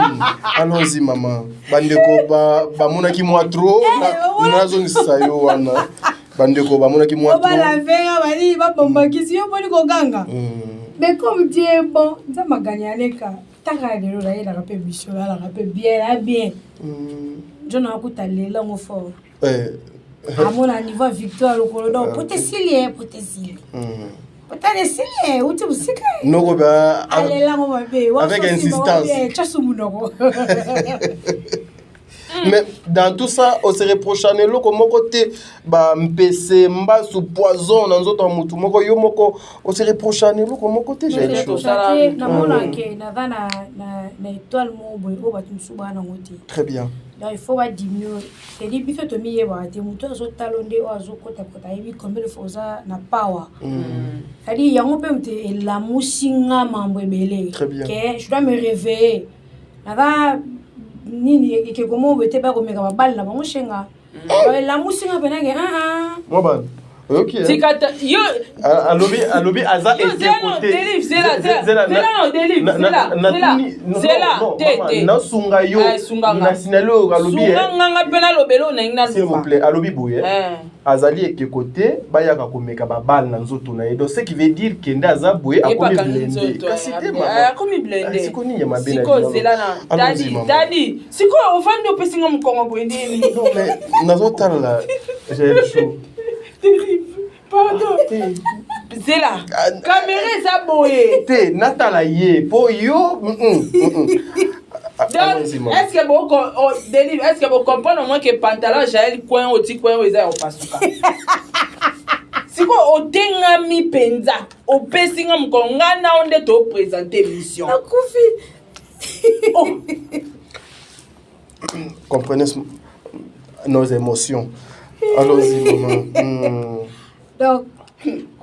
allons-y maman bande ko ba monaki moi trop nazo ngisayo wana bande ko ba monaki moi trop ba la venga bali ba bomba kisi yo boli ko ganga mais comme Dieu est bon ça m'a gagné leka taka de la ila rapé biso la rapé bien je n'ai pas allé là mon fort à mon niveau victoire au colon potentiel Potane siye uti usika. Noko ba avec insistance. Mais dans tout ça, on se reproche à nous comme côté ba mpese mba sous poison dans autres mutu moko yo moko on se reproche à nous comme côté j'ai des choses. Na mona ke na vana na étoile mo boy o batu suba na ngoti. Très bien. Donc il faut diminuer. Et dit biso to miye ba te mutu azo talonde o azo kota ibi comme le foza na power. C'est-à-dire yango pe mte la musinga mambo ebele. Que je dois me réveiller. Là nini ekeko mo bete ba komeka ba balle na bango shenga la musinga penage mo ban Ok. Tikata yo alobi aza yo c'est là na sunga yo na sinalo alobi sunga pena lobelo na ina s'il vous plaît alobi boye azali eke côté bayaka komeka babal na nzoto na yedo ce qui veut dire que nda aza boye akomi blende kasi te akomi blende siko ni ya mabena siko zela na dadi siko ofandi opesinga mukongo boye ndeni non mais nazotala la j'ai chaud. Pardon. Zela. Caméra ça boye. Te natala ye po yo. Est-ce que vous est-ce que vous comprenez au moins que pantalon Jaël coin au petit coin aux pasuka. Si quoi au tengami penza au pesinga mkonga na onde to présenter mission. Comprenez nos émotions. Allons-y, maman. Donc,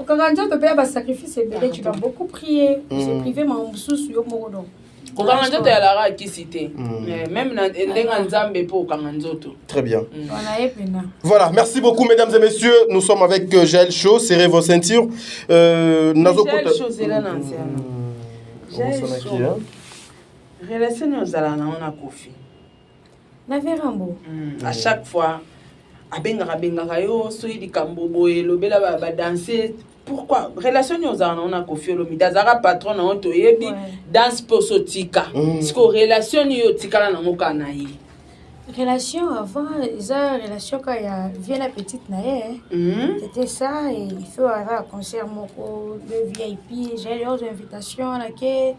quand on peut faire sacrifice, tu dois beaucoup prier. C'est privé, mais on sous yo morodo. Quand on a la qui cité, même dans Nzambe pour Kanganzoto. Très bien. Voilà, merci beaucoup mesdames et messieurs. Nous sommes avec Jaël Chaud, serrez vos ceintures. Jaël Chaud, c'est là l'ancien. Jaël Chaud. Relation aux alana on a Kofi. La Vérambo. À chaque fois. Abenga yo soyi likambo boye lobela ba danser pourquoi relation aux ana on a Kofi Olomide azara patron na to yebi danse posotika siko relation yo tikala na ngoka na ye relation avant ça relation quand il y a vient la petite naé c'était ça et il faut avoir un concert moko de VIP j'ai les invitations là que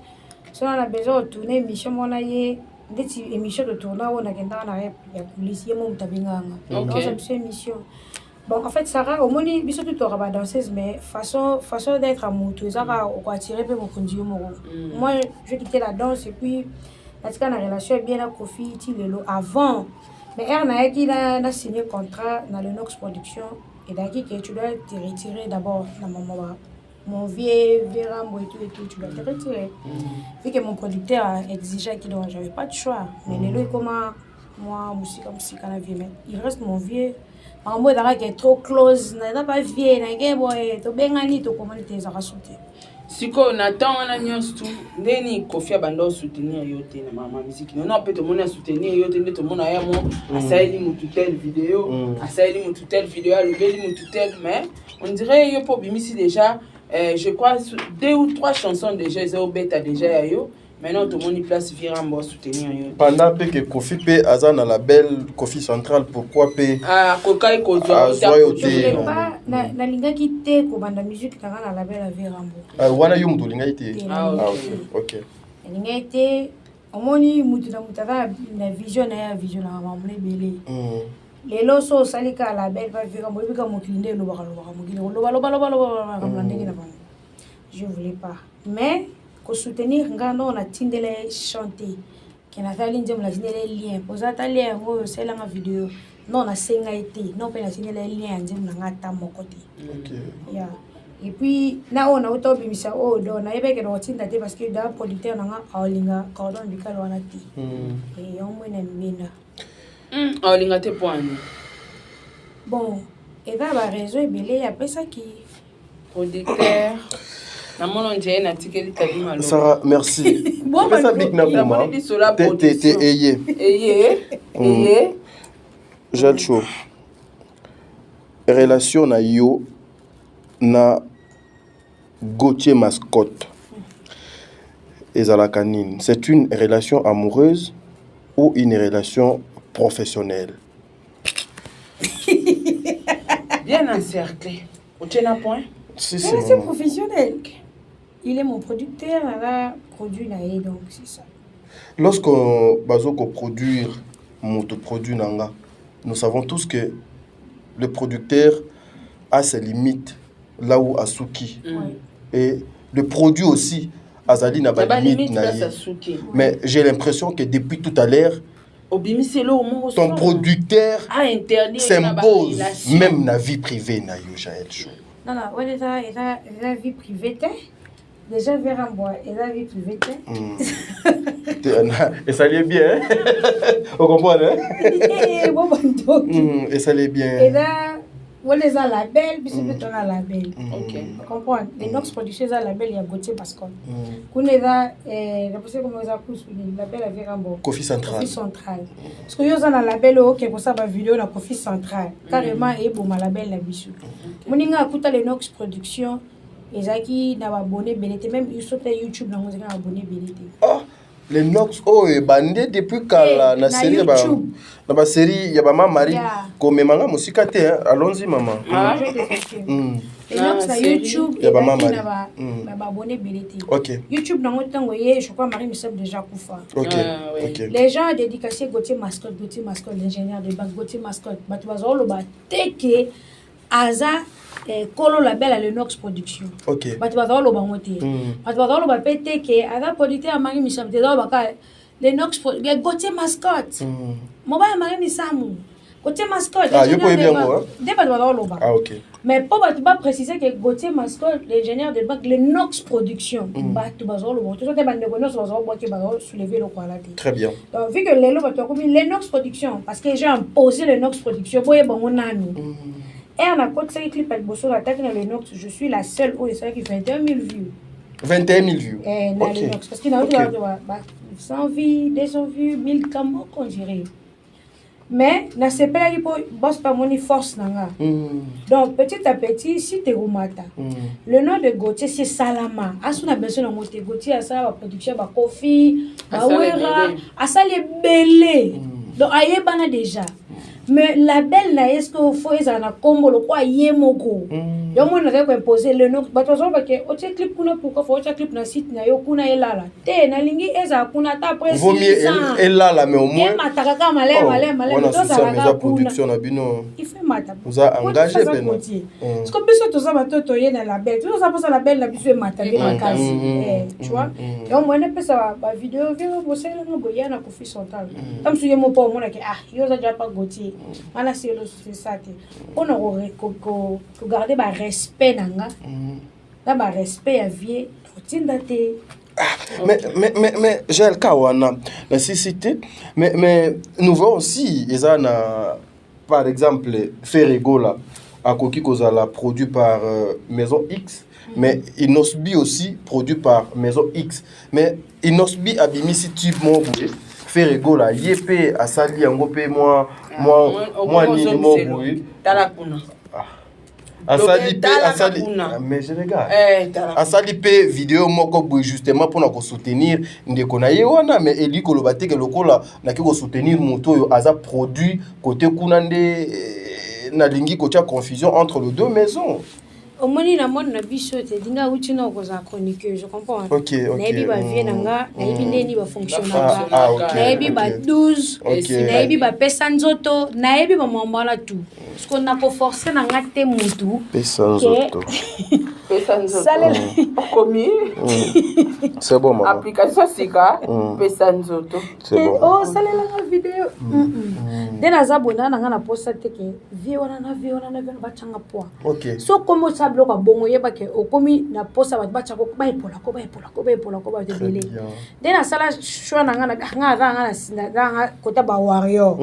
si on a besoin de tourner mission mon aye des émissions de tournoi on a gagné dans la policier mon tabinganga donc c'est une émission bon en fait Sarah au moins biso tout aura danseuse mais façon d'être amoureux ça va attirer peu mon conduire moi je quitté la danse et puis parce que la relation est bien la Kofi Tilelo avant mais Erna qui a signé contrat dans le Nox Production et d'ailleurs que tu dois te retirer d'abord la maman mon vieux Vérambo et tout, tu dois te retirer. Vu que mon producteur a exigé qu'il doit, j'avais pas de choix. Mais les lois, comment moi, musique comme si quand vie, mais il reste mon vieux. En mode qui est trop close, n'a pas vieux, n'a pas boy, to bengani, to comment tu les as rassoutés. Si on attend on a nyos tout, neni Kofi abando soutenir yote na mama musique. Non peut tout le monde soutenir yote, tout le monde a mon asaili mon tutelle vidéo, asaili mon tutelle vidéo, le beli mon tutelle, mais on dirait yo pour bimisi déjà. Je crois 2 ou 3 chansons déjà, ils ont bêta déjà yo. Maintenant tout le monde y place Vérambo soutenir yo. Pendant que Kofi pe azan à la belle Kofi centrale pourquoi pe Kokai Kozo je voulais pas na linga qui te ko banda musique tanga na la belle Vérambo. Wana yo muto linga ite. OK. Linga ite omoni mutu na mutaka na vision na mamle belé. Les losos salika à la belle Vérambo bika mokinde lo baka mokinde lo je voulais pas mais ko soutenir ngano on a tindele chanter qui na fait l'indem la tindele lien posa ta lien ngo c'est la vidéo non na senga été non pe na tindele lien ndem na ngata mokote OK ya et puis na on a auto bimisa o do na yebe ke do tinda te parce que da producteur na nga alinga ka don bika lo na ti et on mo na mina alinga te point bon et va ba réseau ebele après ça qui producteur Sarah, merci. Ça big na pour moi. Jaël Chaud. Relation na yo na Gauthier Mascotte. Ezalakanine. C'est une relation amoureuse ou une relation professionnelle? Bien encerclé. Au tien point. C'est professionnel. Il est mon producteur, il a produit naé donc c'est ça. Lorsqu'on bazoko produire mon produit nanga, nous savons tous que le producteur a ses limites là où Asuki et le produit aussi Azali n'a pas limite naé. Mais j'ai l'impression que depuis tout à l'heure ton producteur s'impose même la vie privée na yo Jaël Chaud. Non, ouais, la vie privée, déjà Vérambo, et la vie privée. Et ça allait bien, hein? On comprend, hein? Et ça allait bien. Et là, On les a label, puis c'est peut-être un label. Ok. Tu comprends? Les Nox Productions, les label, il y a Gauthier Pascal. Qu'on est là, je sais comment ils appellent le label avec un bon. Kofi Central. Kofi Central. Parce que nous avons un label, ok, pour ça, ma vidéo, la Kofi Central. Carrément, et bon, ma label, la bichou. Mon inga écoute les Nox Productions, ils ont qui n'a abonné, même ils sont sur YouTube, ils ont abonné, oh, les Nox, oh, et bandé depuis quand la série, dans la série, il y a maman Marie, comme maman musikate, allons-y maman. Les Nox sur YouTube, il y a maman Marie. Abonné, ok. YouTube, je crois Marie me semble déjà Koufa. Ok. Les gens ont dédicacé Gauthier Mascotte, l'ingénieur de banque, Gauthier Mascotte. Tu vas voir le bateau Aza Kolo label à le Nox Production. Ok. Tu vas voir le bateau. Tu vas voir le bateau Aza producteur Marie me semble déjà le Nox Gauthier Mascotte. Mon ba Marie me semble. Gauthier Mascotte. Ah, je peux bien voir. Ah, ok. Mais pour tu vas préciser que Gauthier Mascotte, l'ingénieur de banque, le Nox Production, tu vas voir le bon. Tu vas soulever le quoi là. Très bien. Donc, vu que les Nox Production, parce que j'ai imposé le Nox Production, pour y avoir mon ami. Et on a côté ça clip avec Bosso l'attaque dans le Nox, je suis la seule où il qui fait 21 000 vues. 21 000 vues. Dans le Nox, parce qu'il y a 100 vues, 200 vues, 1000 camos, on dirait. Mais na sepela qui bosse pas mon force nanga. Donc petit à petit si tu rumata. Le nom de Gauthier c'est Salama. Asuna besoin de monter Gauthier à ça la production ba Kofi, ba Wera, à ça les belé. Donc aye bana déjà. Mais la belle na est-ce que faut ça na combo le quoi yemoko. Yo mo na ko imposer le nom ba to so ba ke o che clip kuna pourquoi faut che clip na site na yo kuna elala. Te na lingi eza kuna ta presse. Vaut mieux elala mais au moins. Mataka ka malé. On a sa production na bino. Il fait mata. Vous a engagé ben. Parce que puisque tout ça va to yé na la belle. Tout ça pour la belle na biso mata na kasi. Tu vois? Et au moins ne peut ça ba vidéo vieux bosser na boya na Kofi Central. Comme si mo pas mo na ke yo za déjà pas Gauthier. Voilà, c'est ça. On a garder le respect. Là, le respect à vie. Mais j'ai le cas où on a la cécité. Mais nous voyons aussi, par exemple, Ferrego là, à Koki Kozala, produit par Maison X. Mais Inosbi aussi, produit par Maison X. Mais Inosbi a mis si tu m'as Ferrego là, yépé à sali en gopé moi ni mo boui. Asali mais je regarde. Asali pe vidéo moko boui justement pour nous soutenir ndeko na yewana mais eli ko lobate ke lokola na ki ko soutenir moto yo aza produit côté kunande na lingi ko tia confusion entre les deux maisons. Au moins, il y a un bichot, il y a un chroniqueur, je comprends. Ok. Il y a un fonctionnaire, il y a 12, il y a Pesanzoto, il y a tout. Parce qu'on a forcé à faire Moutou. Pesanzoto. Commis. C'est bon, maman. Application Sika, Pesanzoto. C'est bon. Oh, ça la vidéo. Dès la zabona, on a posté que vie on a poids. Ok. So comme ça bloque bongo yeba ke okomi na posa ba tshako ba epola ko te belé. Dès la sala choix na nga kota ba warrior.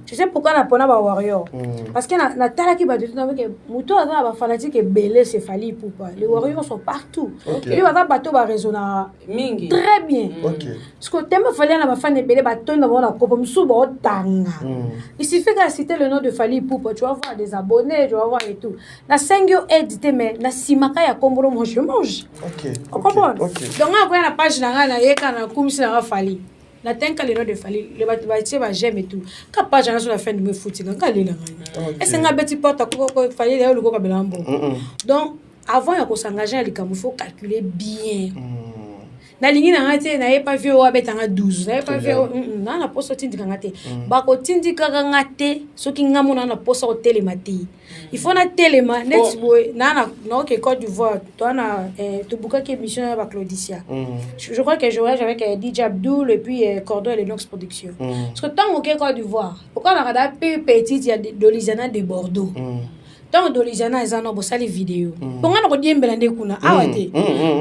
Tu sais pourquoi na pona ba warrior? Parce que na tala ki ba de tout avec muto aza ba fanatique belé c'est fali poupa. Les warriors sont partout. Et va bateau ba raisonna mingi. Très bien. OK. Parce que tellement fallait na ba fan belé ba tonda ba na kopo msuba otanga. Il suffit de citer le nom de Fali Poupa, tu vas voir des abonnés, tu vas voir et tout. Na sengyo édité mais na simaka ya kombolo moi je mange. OK. On comprend? Donc on a la page na yeka na kumisi na Fali. Na tenka le nom de Fali, le bâtiment va j'aime et tout. Ka page na sur la fin de me foutre nga lela nga. Et c'est nga petit porte ko Fali le ko belambo. Donc avant de s'engager à l'ikamu, il faut calculer bien. Na lingi na ngate na yepa vie wa betanga 12 na yepa vie na na poso tindi ngate ba ko tindi kaka ngate soki ngamu na poso hotel mati il faut na telema next boy na ke Côte d'Ivoire toi na to buka ke émission avec Claudicia je crois que je voyage avec DJ Abdul et puis Cordon et Nox Production parce que tant que Côte d'Ivoire pourquoi on a da petit il y a de l'Isana de Bordeaux tant dolizana ezana bosali vidéo bongana ko diembela nde kuna awate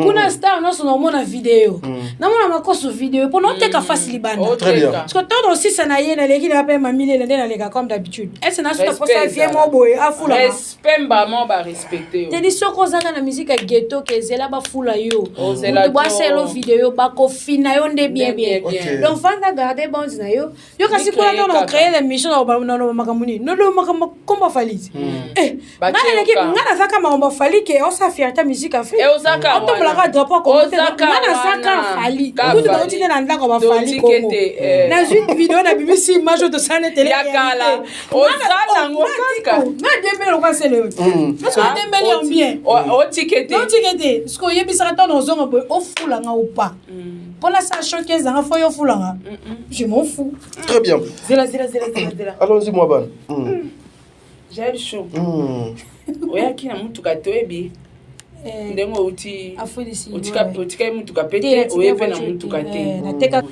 kuna star no sono mona vidéo na mona makoso vidéo pour non teka face libanda Très bien. parce que tant aussi ça na yena leki na pe mamile le na lega comme d'habitude elle se na so pour ça vie mo boy afula respect mbamo ba respecter te di soko zaka na musique ya ghetto ke zela ba fula yo zela ba selo vidéo ba ko fina yo nde bien bien donc fanga garder bon na yo kasi ko na créer l'émission na makamuni no lo makam komba falisi ngana zaka maomba fali ke osa fierté musique afrique e osaka on tombe la drapeau ko ngana zaka fali kutu ba utine na ndako ba fali ko na une vidéo na BBC image de sane télé ya kala osala ngokaka na dembele ko sele parce que dembele bien o tikete parce que yebisa ta no zongo boy o fula nga ou pas pour la ça choquer zanga fo yo fula nga je m'en fous. Très bien. Zela. Allons-y moi ban. J'ai chaud. Oyaki na mutuka toyebi. Ndengo uti afodisi. Utika mutuka pete oyepe na mutuka te. Na teka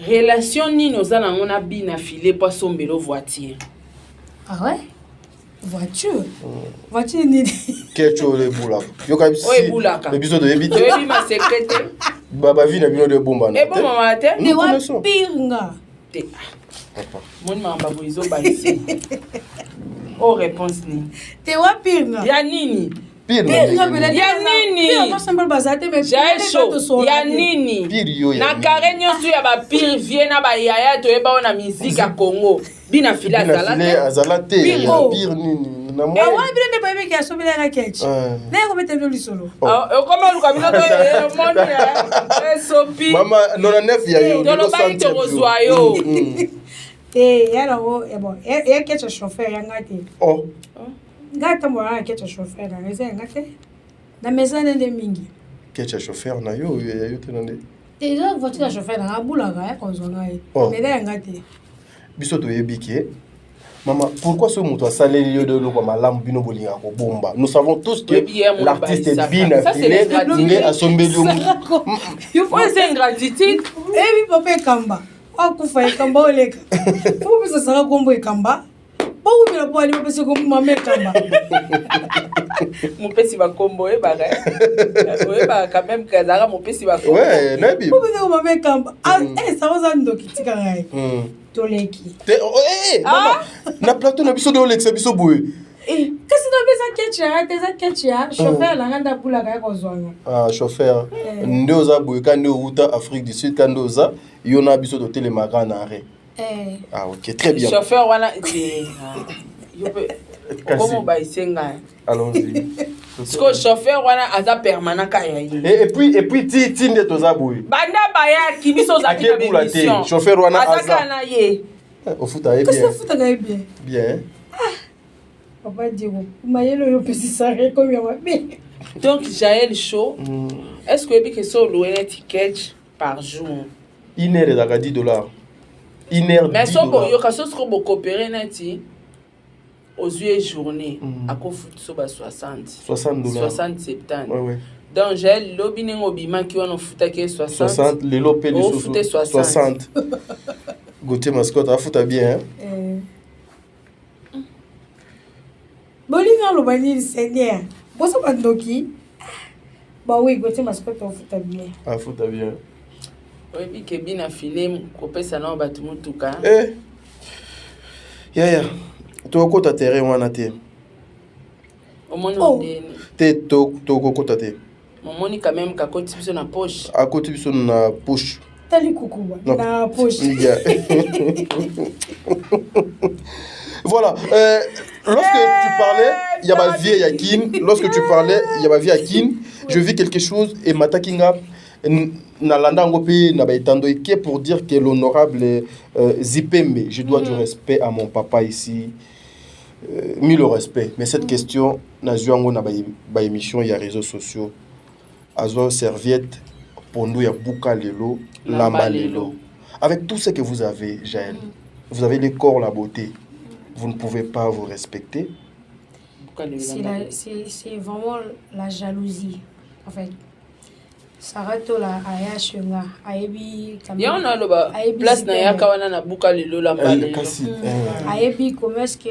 relation ni nozala ngona bina filer pas sombelo voiture. Ah ouais? Voiture ni Kecho le boulaka. Yo ka bisi. Oye boulaka. Le biso de ebite. Toyebi ma secrétaire. Baba vi na bino de bomba na. E bon mama te. Te wa pirnga. Te. Mon mama boizo ba ici. Oh réponse ni. Te wa pirnga. Ya nini? Pirnga. Ya nini? Pirnga semble bazate mais j'ai chaud. Ya nini? Pirio ya. Na kare nyonso ya ba pire vie na ba yaya toyeba na musique ya Congo. Bina fila azalate. Pire nini? Na moi. Ah ouais, bien de bébé qui a sauvé la raquette. Là ko mettre le solo. Comment lu kabilo to monde sopi. Mama 99 ya yo. Dans le bain to reçoit yo. Alors bon, et que chauffeur yangate. Oh. Ngata mo ya que chauffeur na ngate ngate. Na maison de mingi. Que chauffeur na yo yo tenande. Déjà voiture de chauffeur na abula ga ya konzonga e. Mais là ngate. Biso to yebike. Maman, pourquoi ce mot a salé le de l'eau comme l'alam bino bolinga ko bomba? Nous savons tous que l'artiste est bien affilé, il est à son milieu. Il faut c'est ingratitude. Eh oui, papa Kamba. Akufa Kamba oleka. Faut que ça sera combo Kamba. Pas où il pour aller parce que comme maman Kamba. Mon père va combo et baga. Ouais bah quand même Kazara mon père va combo. Ouais, nabi. Faut que maman Kamba. Ah, ça va ndo kitika ngai. Toleki. Maman, na plateau na biso de Olex biso boy. Qu'est-ce que tu as ketcha, chauffeur la nganda pula ka kozwanga. Ah, chauffeur. Ndoza boy ka ndo uta Afrique du Sud ka ndoza, yona biso de télémaga na arrêt. Ah OK, très bien. Chauffeur wana comment ba isenga. Allons-y. Parce que chauffeur wana aza permanent ka ya. Et puis ti nde toza boy. Banda baya ki biso za ki na mission. Chauffeur wana aza na ye. Au foot bien. Qu'est-ce que foot bien? Bien. Papa Diego, mayelo yo pesi sare comme ya bien. Donc Jaël Show. Est-ce que bi que so louer ticket par jour? Une heure à $10. Une heure. Mais so bo yo ka so ko bo coopérer nati aux yeux journée à ko foot so ba $60. $60 70. Ouais. Donc Jaël lobi ningo bima ki wana futa ke 60 les lopé les 60. Gauthier Mascotte a foutu bien. Bolinga lo bani seigneur. Bosa bandoki. Bah oui, Gauthier Mascotte a foutu bien. A foutu bien. Oui, puis que bien affilé, coupé ça non batu mutuka. Ya. To ko ta terrain wana te. Au moins ndeni. Te to ko ta te. Mon moni quand même ka koti biso na poche. A koti biso na poche. Tali kukuba na poche. Voilà. Lorsque tu parlais, il y a ma vie à Kin. Lorsque tu parlais, il y a ma vie à Kin. Je vis quelque chose et Matakinga Nalanda Ngopi Nabaitando qui est pour dire que l'honorable Zipembe, je dois du respect à mon papa ici. Mille respect. Mais cette question, Nazuango Naba émission, il y a réseaux sociaux. Azo serviette. Pour nous, il y a Bouka Lelo, Lamba Lelo. Avec tout ce que vous avez, Jaël, vous avez le corps, la beauté. Vous ne pouvez pas vous respecter. C'est vraiment la jalousie, en fait. Sarato la aya shunga ayebi kamera. Ya on a le place na ya kawana na Bouka Lelo Lamba Lelo. Ayebi comment est-ce que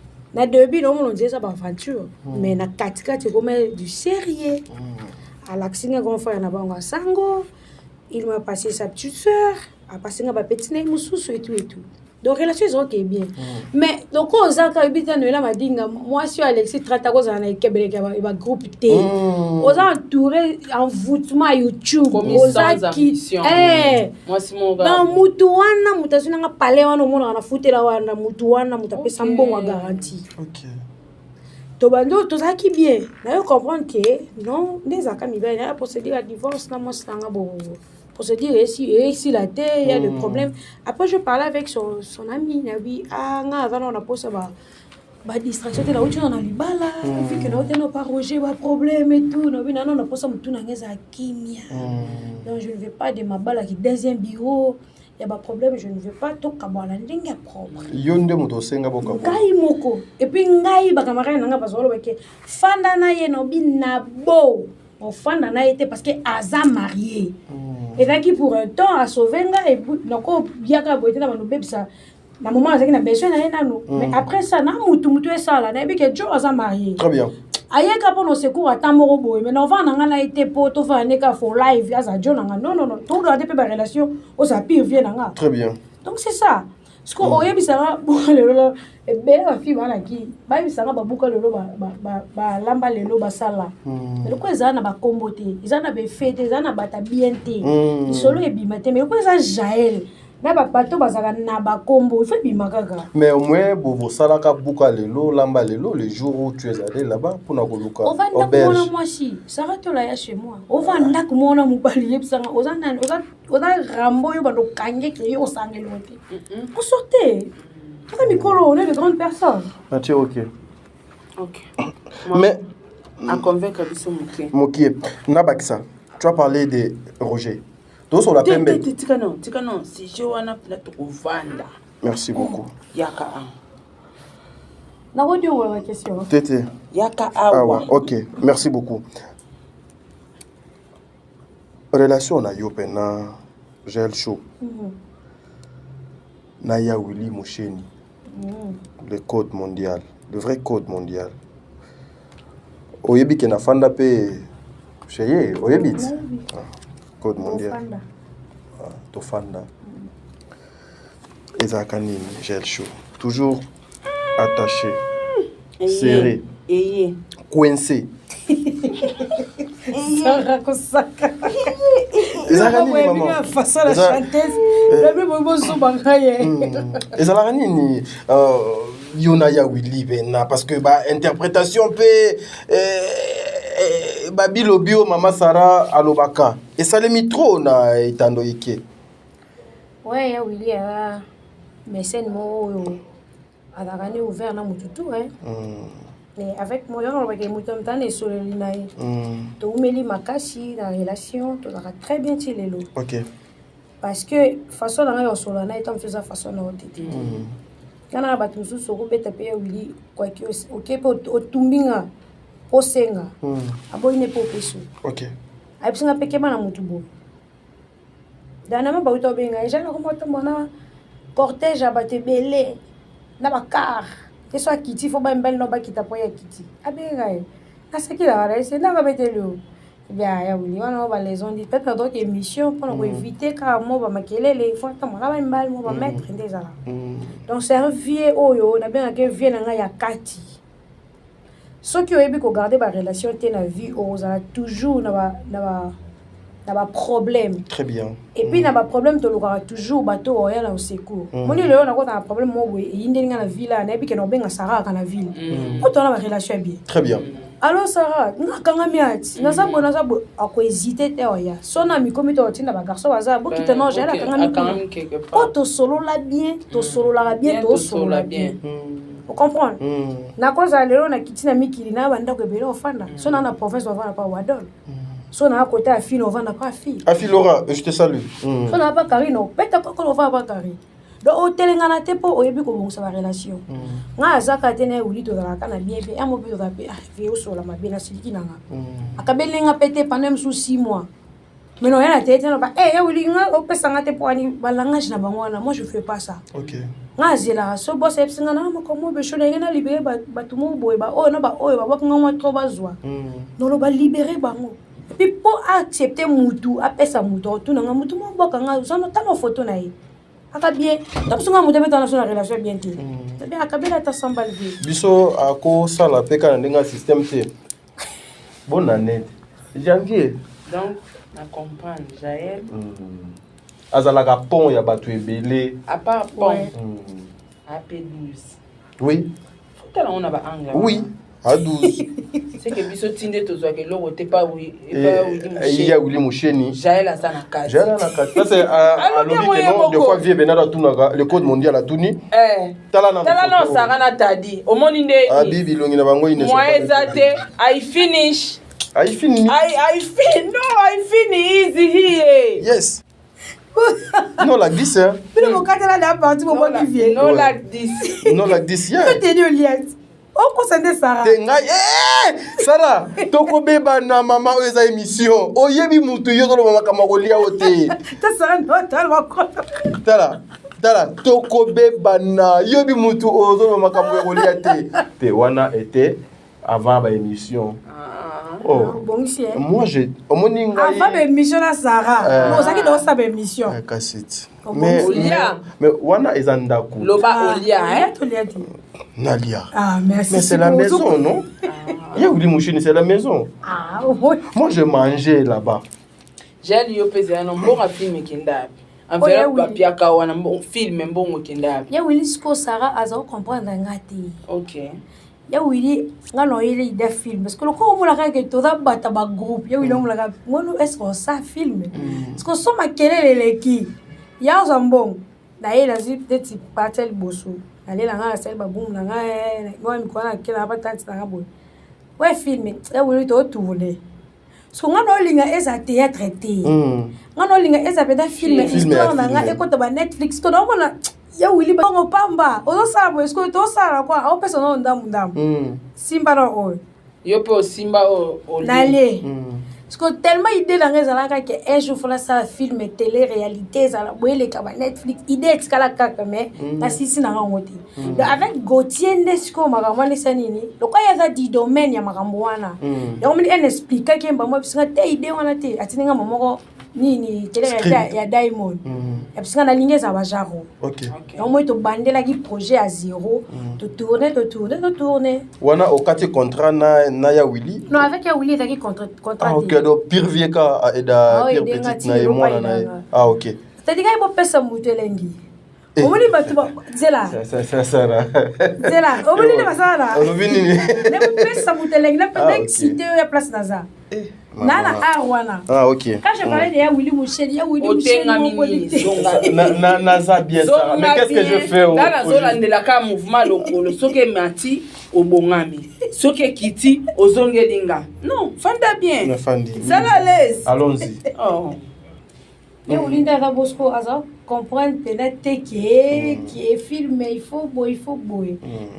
Na début non on disait ça aventure mais na katikati comme du sérieux à l'accent grand frère na bango sango il m'a passé sa petite sœur a passé ma petite nez mususu et tout donc relation ils ont ok bien mais donc on zaka ibita no la madinga moi sur Alexis trata ko zana ikebele ba groupe T aux entouré envoûtement YouTube aux qui moi si mon gars dans mutu wana mutasuna nga pale wana mona na futela wana mutu wana mutapesa mbongo garantie OK to bando to zaki bien na yo comprendre que non des akami bien na procédure à divorce na moi sanga bo procédure ici la terre il y a des problèmes après je parlais avec son ami nabi nga avant on a posé ba distraction te la uti na libala vu que na oteno pas roger ba problème et tout nabi non on a posé mutu na ngeza kimia donc je ne vais pas de ma balle qui deuxième bureau il y a pas problème je ne veux pas to kabala ndenge propre yonde moto senga boka ngai moko et puis ngai ba camarade nanga bazolo beke fanda na ye no binabo on fanda na été parce que aza marié et là qui pour un temps a sauvé nga et nako biaka boité na mano bebisa na moment azaki na besoin na ye nano mais après ça na mutu e sala na bike jo aza marié très bien ayeka pour nos secours ata moko boy mais non va nanga na été po to fa neka for live aza jo nanga non to regarder pe ba relation o sa pire vient nanga très bien donc c'est ça ce qu'on aurait bisanga buka lelo e bela ba fi bana ki ba bisanga ba buka lelo ba lamba lelo ba sala mais ko ezana ba kombote ezana be fete ezana bata bien te isolo e bimate mais ko eza Jaël na ba bato bazaka na ba kombo il faut bimakaka mais au moins bobo salaka buka lelo lamba lelo le jour où tu es allé là-bas pour na koluka on va ndakona moi si ça va to la ya chez moi on va ndakumona mubali yebisanga ozana rambo yo bando kange ke yo sangelo te on sortait toi Mikolo on est de grandes personnes tu OK mais mais à convaincre biso Mokie na bakisa tu as parlé de Roger donc sur la pembe tika non si je wana plateau vanda merci beaucoup yaka na wodi on la question tete yaka awa OK merci beaucoup relation na yo pena gel show na ya Willy Mosheni le code mondial le vrai code mondial oyebi ke na fanda pe cheye oyebi code mondial to fanda ezaka nini gel show toujours attaché serré coincé Sarah Kosaka ezaka nini maman face à la chanteuse la même bozo bangaye ezala nini yona ya Willy bena parce que ba interprétation pe babilo bio mama Sarah alobaka et ça le mitro na etando yeke ouais ya Willy mais c'est mo adagane ouvert na mututu mais avec moi on va que mutam tane sur linae to umeli makasi la relation to va très bien tilelo OK parce que façon na yo solo na etam faisant façon na otete kana ba tusu soko beta pe Willy quoi que OK po otumbinga osenga aboine po peso OK abisinga peke bana mutu bo dana ma ba uto benga jana ko moto mona cortège abate belé na ba car que soit kiti faut ba mbel no ba kita po ya kiti abenga asaki la rare c'est na ba betelo bien ya Willy wana ba les on dit peut-être d'autres émissions pour éviter car mo ba makelele faut ta mona ba mbal mo ba mettre des ala donc c'est un vieux oyo na bien que vieux na ya kati ceux qui ont ko garder ba relation te na vie ozala toujours na ba problème très bien et puis na ba problème to lokara toujours bato oya na au secours moni leo na ko na problème mo boye yindelinga na ville na bi ke no benga Sarah kana ville ko to na ba relation bien très bien alors Sarah ngakanga miati na sabo ako hésiter te oya sona mi komito otinda ba garçon baza bo kitano jela kanga mi ko to solo la bien to solo la bien to solo la bien vous comprenez na koza lelo na kitina mikili na banda ko belo ofanda sona na province on va pas wadol sona à côté à fille on va na pas fille à fille Laura je te salue sona pas Karino peut-être ko on va pas Karino do hotelinga na te po oyebi ko bongsa ba relation nga azaka tene uli to la kana bien bien amo bi to pe vie o so la mabena siliki nanga akabelenga pete pendant 6 mois mais non yana tete no ba uli nga o pesa nga te po ani balangage na bangwana moi je fais pas ça OK ngazela so boss epsinga na makomo be shona ngena libérer batu mo boy ba o na ba o ba baka ngwa trop bazwa no lo ba libérer bango puis pour accepter mutu apesa mutu tu na mutu mo boka nga so no tano photo na ye aka bien donc so nga mutu betana so na relation bien ti bien akabela ta samba vie biso ako sala peka na ndenga système te bonne année janvier donc na comprendre Jaël azalaka pont ya bato ebele à part pont AP12 oui faut on a ba anga oui à 12 c'est que biso tinde tozwa ke loko te pas oui il y a Willy Moucheni Jaël a ça na carte Jaël na carte ça c'est à l'objet non de fois vie benada tunaka le code mondial a tuni tala non sarana tadi o moni nde bibi longi na bango ine moi ezate I finish I finish easy here yes non like this hein mais mon cadre là parti mon bon vivre non like this yeah tu t'es dit liette on concentre Sarah Sarah toko beba na mama eza émission oyebi mutu yo tolo mama kama kolia ote ta Sarah non tala toko beba na yobi mutu ozo mama kama kolia te wana était avant ba émission. Bon, si, moi je avant l'émission à Sarah non ça qui doit ça émission cassette mais wana ezandaku loba olia hein Nalia merci mais c'est la maison non il y a Willy Moucheni c'est la maison moi je mangeais là-bas j'ai eu plaisir non bon film kindabi en vrai papia ka wana bon film bon kindabi ya Willy sko Sarah azo comprendre ngati OK ya Willy ngano ile ide film parce que le ko mula ka ke toda bata ba groupe ya Willy mula ka ngono est-ce que ça film parce que so makelele leki ya zambon na ile zip de ti patel boso ale la nga sel ba boom la nga ngo mi ko na kila ba tanti na ngabo we film ya Willy to tourner so ngano linga eza théâtre te ngano linga eza peda film histoire na nga ekota ba Netflix to na mona ya Willy ba ngo pamba ozo sala bo esko to sala kwa au pesa no ndamu simba no o yo pe simba o nale parce que tellement idée dans les alaka que un jour faut la ça film télé réalité ça la boile ka ba Netflix idée tikala kaka mais na sisi na ngoti donc avec Gauthier Ndesco makambo ni sanini lokwa ya za di domaine ya makambo wana donc on explique que mba mo bisinga te idée wana te atininga momoko nini télé ya Diamond et puis na ligne za ba jaro OK donc moi to bandela ki projet à zéro to tourner wana okati contrat na ya Willy non avec ya Willy taki contrat OK donc pire vieux ka eda pire petite na moi na OK c'est-à-dire qu'il faut pesa mutelengi omoni batu zela ça là zela omoni ne basala omoni ni ne pesa mutelengi na peut-être cité ya place naza nana arwana OK quand je parlais de Willy Moucheni naza bien ça mais qu'est-ce que je fais là la zone de la ka mouvement lokolo soke mati obongami soke kiti ozongelinga non fanda bien ça la laisse allons-y et Olinda Rabosco aza comprendre peut-être qui est film il faut boy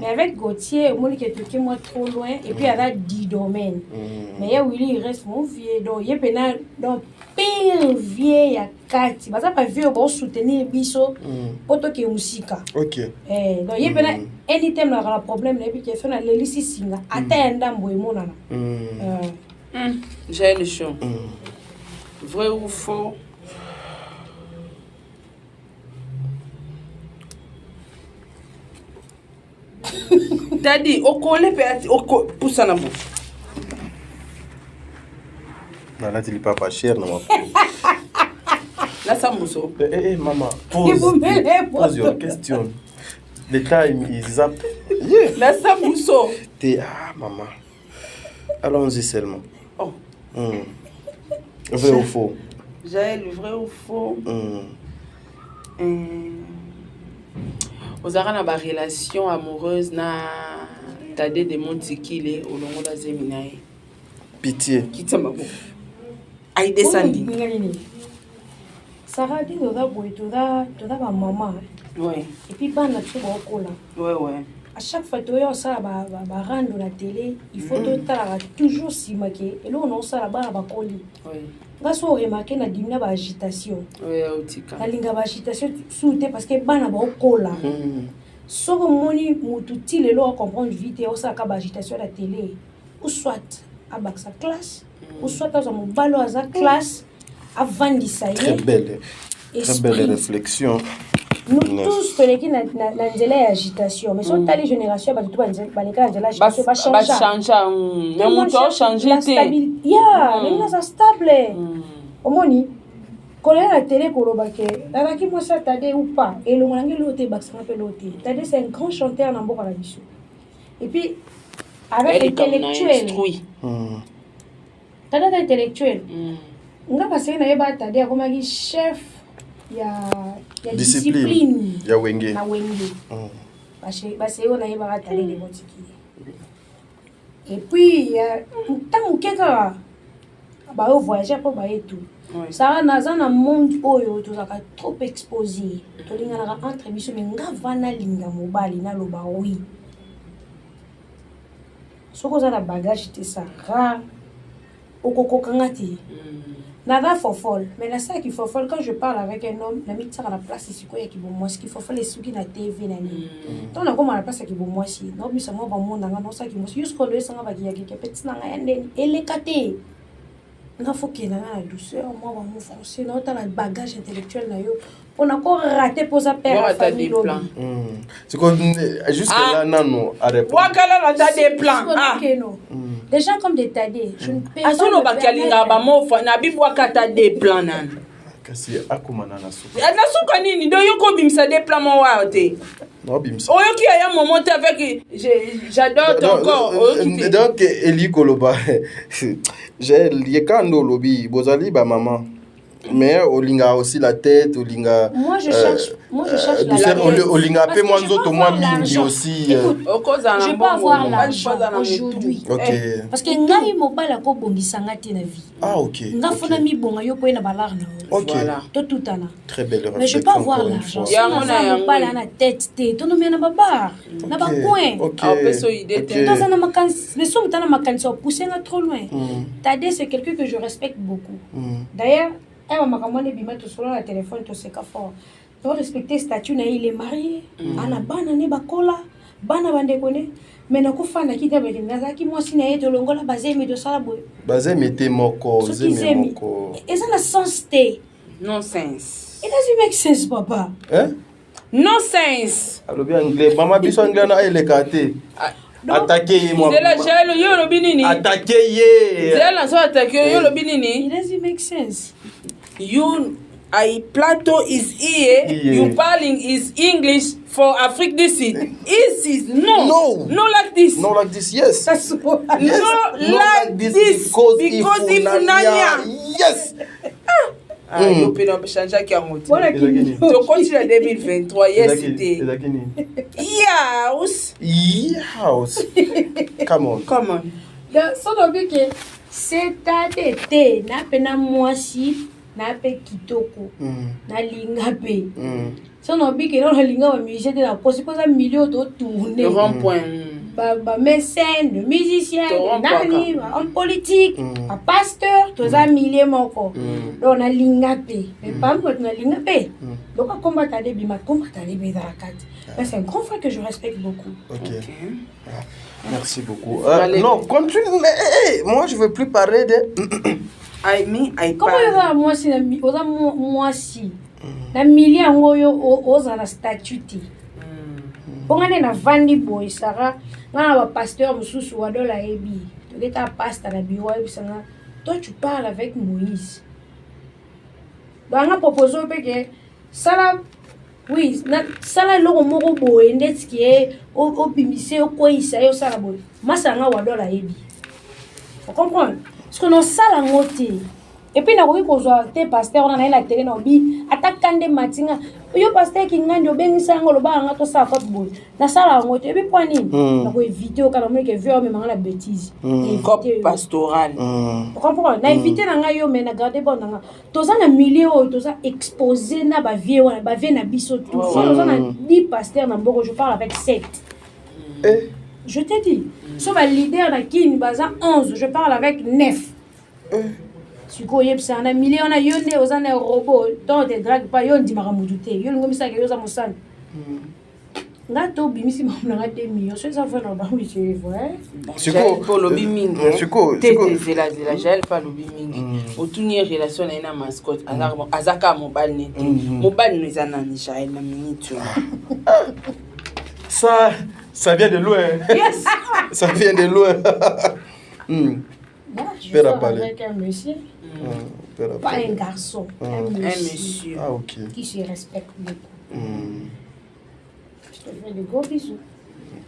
mais avec Gauthier moi qui est moi trop loin et puis il y a 10 domaines mais Willy il reste mon vieux donc il pena donc pire vieux ya kati baza pas vieux bon soutenir biso poto ke musika OK donc il pena anytime la problème et puis qui fait na lelisi singa atenda mboy monana j'ai le show vrai ou faux. Daddy, okole pe oko poussa na bouche. Là, tu pas cher non. Là ça mousso. Maman, pose your question. The time is up. Là ça mousso. Maman. Allons-y seulement. Oh. Vrai ou faux? J'ai le vrai ou faux. Ozara na ba relation amoureuse na tade de montikile olongo da zeminae. Pitié. Kitama bo. Ai descendi. Sarah dit toda boy toda ba maman. Ouais. Et puis bana tu ba kola. Ouais. à chaque fois tu as ça rendre la télé il faut toujours simaquer et là on a ça là-bas ba colis grâce au remarquer na dimna ba agitation la linga ba agitation souté parce que bana ba okola soko moni mututi le lo comprendre vite au ça ka ba agitation la télé ou soit à sa classe ou soit dans un balo à sa classe avant d'essayer très belle réflexion. Nous tous tenons na nzela agitation mais sur telle génération ba tout ba nzela agitation ba changer mais mon temps changer te mais ça stable omoni kola la télé kolobake avec moi ça Tadé ou pas et le molangi loté baksa pe loté Tadé c'est un grand chanteur na mboka la biso et puis avec intellectuel Tadé intellectuel nga passer na yeba Tadé comme un chef ya discipline ya wenge na wenge parce on a yeba Tadé de botiki et puis tant keka ba au voyager pour ba et tout ça naza na monde oyo tozaka trop exposé tolingana entre biso mais nga vana linga mobali na loba oui soko za na bagage te ça rare okokokanga te nada fofol mais la ça qui fofol quand je parle avec un homme la mitsa à la place ici quoi qui bon moi ce qui fofol les souki na TV na ni donc na comme à la place qui bon moi si non bisa moi ba monde nga non ça qui moi jusqu'au le sanga ba ki ya ki petit na nga ndeni elekate il faut qu'il y ait la douceur, moi, mon français, dans le bagage intellectuel, on a encore raté pour sa père. C'est comme jusqu'à là, non, à répondre. On a des plans. Des gens comme des Tadé. Je ne peux pas. Des plans. Kasi akumana na souka. Na souka nini do yoko bimsa déploiement wa te. Non bimsa. Oyo ki aya moment avec j'adore ton corps. Donc Eli Koloba. J'ai lié kando lobi bozali ba maman. Mais Olinga aussi la tête, Olinga. Moi je cherche la tête. Olinga pe moi nzoto moi mingi aussi. Je peux avoir l'argent aujourd'hui. Parce que ngai mobala ko bongisanga te na vie. Ah OK. Nga fona mi bonga yo po na balar na. OK. To tutana. Très belle réflexion. Mais je peux avoir l'argent. Ya mona mobala na tête te. To no mi na babar. Na ba coin. OK. Dans un makansi, mais somme tana makansi au pousser là trop loin. Tadé c'est quelqu'un que je respecte beaucoup. D'ailleurs makamane bima to solo na téléphone to seka fort to respecter statut na il est marié ana bana ne bakola bana bande kone mais na ko fana kita be ngazaki moi sina yeto longola bazemi de sala boy bazemi te moko zemi moko eza na sens te nonsense it doesn't make sense papa nonsense allo bien anglais mama biso anglais na elekate attaquer moi c'est la jalo yo lo binini attaquer ye c'est la so attaquer yo lo binini it doesn't make sense. You, Plato is here. You parling is English for Africa. This is no like this. No like this, yes. That's what no like this because if Nanya. Yes. You peux pas changer qui a monté. Tu continues en 2023. Yes, c'était. House. Come on. So donc que c'est Tadé na pena moisi. Na pe kitoko na linga pe so no bi ke no linga wa musicien de la cause pour ça milieu de tourner rond point ba mécène de musicien nani en politique un pasteur tous a milieu moko donc na linga pe mais pas moi na linga pe donc à combattre des bima combattre des bezakat c'est un grand frère que je respecte beaucoup. OK. Merci beaucoup. Non, continue. Moi je veux plus parler de comment il va moi si moi si na million ngoyo oza na statut pongane na vandi boy sara na ba pasteur mususu wa dola ebi to leta pasteur na biwa ebisanga toi tu parles avec Moïse banga propose peke sala oui na sala loko moko boy ndetski o bimise o koisa yo sala boy masanga wa dola ebi vous comprenez. Parce que nous sommes en côté. Et puis, nous avons des pasteurs, on a la télé, nous avons attaqué des matins. Il y a des pasteurs qui ont bien dit que nous avons tout ça. Nous sommes en côté. Et puis, nous avons évité au cas où nous avons la bêtise. Comme pastoral. Vous comprenez? Nous avons évité, nous avons gardé bon. Nous avons milieu, nous avons exposé na vie na biso tout. Nous avons 10 pasteurs, je parle avec 7. Je t'ai dit. Sauf un leader dans qui baza 11, je parle avec 9. Si vous avez un million, on a un robot, donc des dragues pas, yon di maramudute, yon ngomi sa yoza mosan. Ngato bimisi mamna 2 millions, c'est ça fait non oui c'est vrai. C'est quoi lobby mingi? C'est quoi? C'est la gel pas lobby mingi. Autour relation na ina mascotte, azaka mobile net. Mobile nous ana ni jael na minute. Ça vient de loin. Yes. Ça vient de loin. Je sors avec un monsieur. Pas un garçon, un monsieur. Ah, ok. Qui se respecte beaucoup. Je te fais de gros bisous.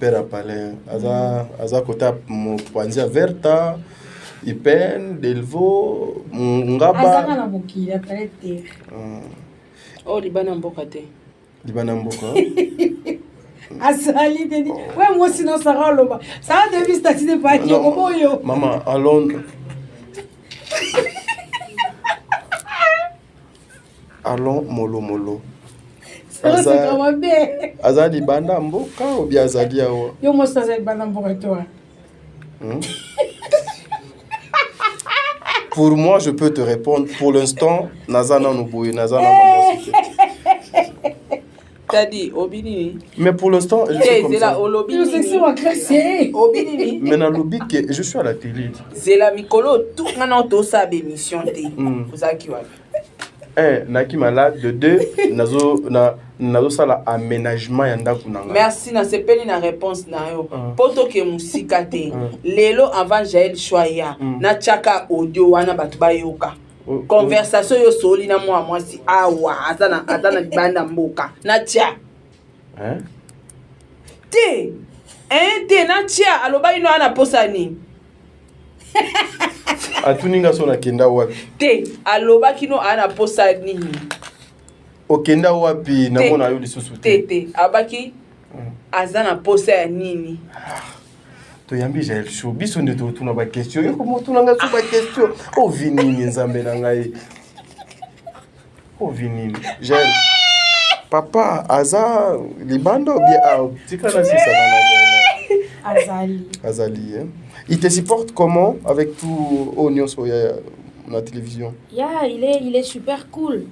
Père à palais. Aza kota mwanzia verta, ipen, delvo, ngaba. Aza na boki la planète Terre. Oh, libana mboka te. Libana mboka. Azali te dit. Ouais, moi sinon ça rend l'oba. Ça a devenu statut de parti au yo. Maman, à Londres. Allons mollo. Azali banda mboka ou bien azali awa? Yo mo sa azali banda mboka toi. Pour moi, je peux te répondre. Pour l'instant, Nazana Nouboué, Nazana Mamosité. T'as dit Obini. Mais pour l'instant, je suis comme ça. Maintenant, lobby, je suis à la télé. C'est la Mikolo, tout le monde a sa émission. Vous savez qui va. Naki malade de 2, nazo sala aménagement yanda kunanga. Merci na sepeli na réponse na yo. Poto ke musika te. Lelo avant Jaël Choya na chaka audio wana batu bayoka. Conversation yo soli na moi si awa azana banda mboka. Na tia. Te na tia aloba ino ana posani. Atuninga sona kenda wapi? Te aloba kino ana posani. Okenda wapi na mona yo lisusu te abaki azana posa ya nini to yambi Jaël Show biso nde to tuna ba question yo komo tuna nga so ba question o vinini nzambe na ngai o vinini Jaël papa aza libando bien tika na sisa na azali hein? Il te supporte comment avec tout Oignon Soya la télévision? Il est super cool.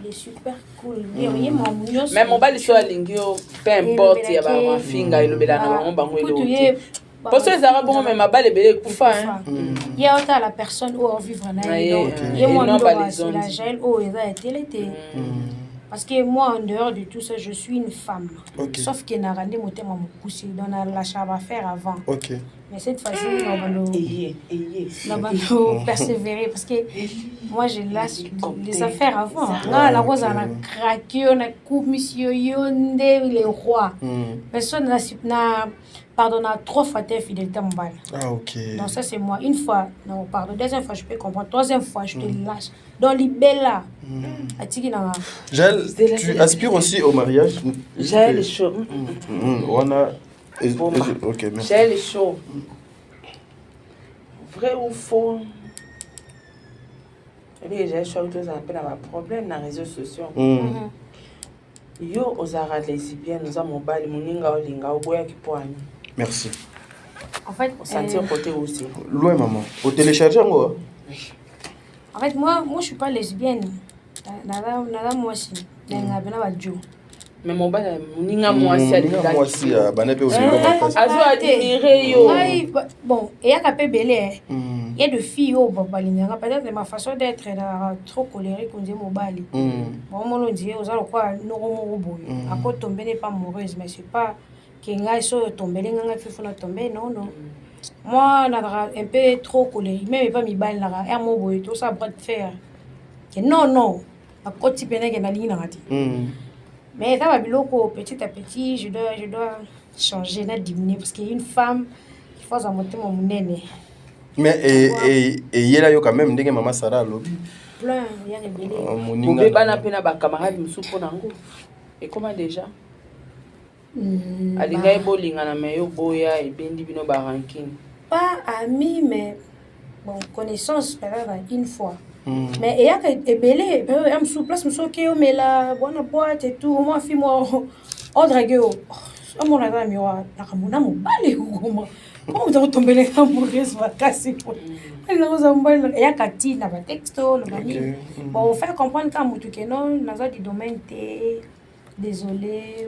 Il est super cool. Même mon bal soit lingio, peu importe, il y a ma finga et le belana, on bango et parce que les arabes ont même ma balle et belé koufa. Il y a autant la personne où on vit vraiment. Il y a moins de la gel où il a été. Parce que moi, en dehors de tout ça, je suis une femme. Sauf qu'il n'a rien de mon thème à me pousser. Donc, on a l'achat à faire avant. Mais cette fois-ci, on va nous persévérer. Parce que moi, je lâche les affaires avant. Là, la rose, on a craqué, on a coupé, monsieur Yonde, les rois. Personne n'a pardonné 3 fois ta fidélité à mon bal. Donc, ça, c'est moi. Une fois, non, pardon. Deuxième fois, je peux comprendre. Troisième fois, je te lâche. Donc, libella. Jaël, tu aspires aussi au mariage? Jaël est chaud. On a... Ok, merci. Jaël est chaud. Vrai ou faux? Jaël chaud, tout ça, un problème dans les réseaux sociaux. Yo, aux arabes lesbiennes, nous avons mobile, moninga, olinga, oboya qui poigne. Merci. En fait, on sentit côté aussi. Loin, maman. Au télécharger, moi? En fait, moi, je suis pas lesbienne. Moi aussi. Mais mon bal, moninga moi aussi. Moi aussi, banabe aussi. Azo admiré yo. Bon, il y a capé belé. Il y a de filles au babalinga. Peut-être ma façon d'être trop colérique on dit mobile. Bon, on dit aux autres quoi, nous robot. À quoi tomber n'est pas amoureuse, mais c'est pas qu'il y a sur tomber, il y a fait faut tomber, non. Moi, un peu trop colérique, même pas mi balle là, un mot boy, tout ça bras de fer. Non. À côté pénèque na ligne rati. Mais ça va biloko petit à petit, je dois changer, diminuer parce qu'il y a une femme qui faut monter mon nene. Mais et y a là quand même ndenge maman Sarah lobby. Plein, il y a des bébés. Mon bébé n'a pas ba camarade musu pona ngo. Et comment déjà? Alinga ebolinga na meyo boya et bendi bino ba ranking. Pas amis mais bon connaissance peut-être une fois. Mais il y a des belés, je me souplace, je me souviens que mais la bonne boîte et tout, moi fille moi on drague so mona za miwa nakamona mobali ukoma comment tu tomber amoureuse vakasi elle nous a mobali ya katina ba texto le mani bon faire comprendre quand mutu que non naza du domaine té désolé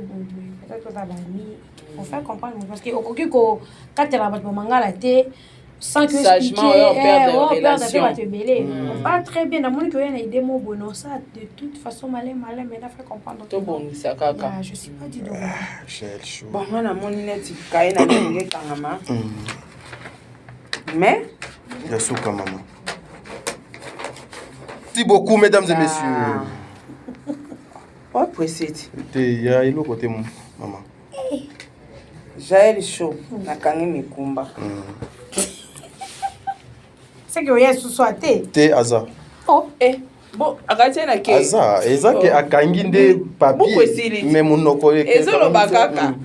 peut-être que ça va mis on fait comprendre parce que au ko katela ba mangala té sans que sagement on perd de relation on parle très bien dans mon que y a des mots bon ça de toute façon malin mais là fait comprendre tout bon ça kaka je suis pas du domaine bon moi na mon net kaina ngé kangama mais ya souka maman. Merci beaucoup mesdames et messieurs. Oh précise il y a ilo côté maman. Jaël chaud na kangi mikumba. C'est que yes sous soit té aza. Oh bon akati na ke aza eza ke akangi nde papier mais monoko ke ezolo bakaka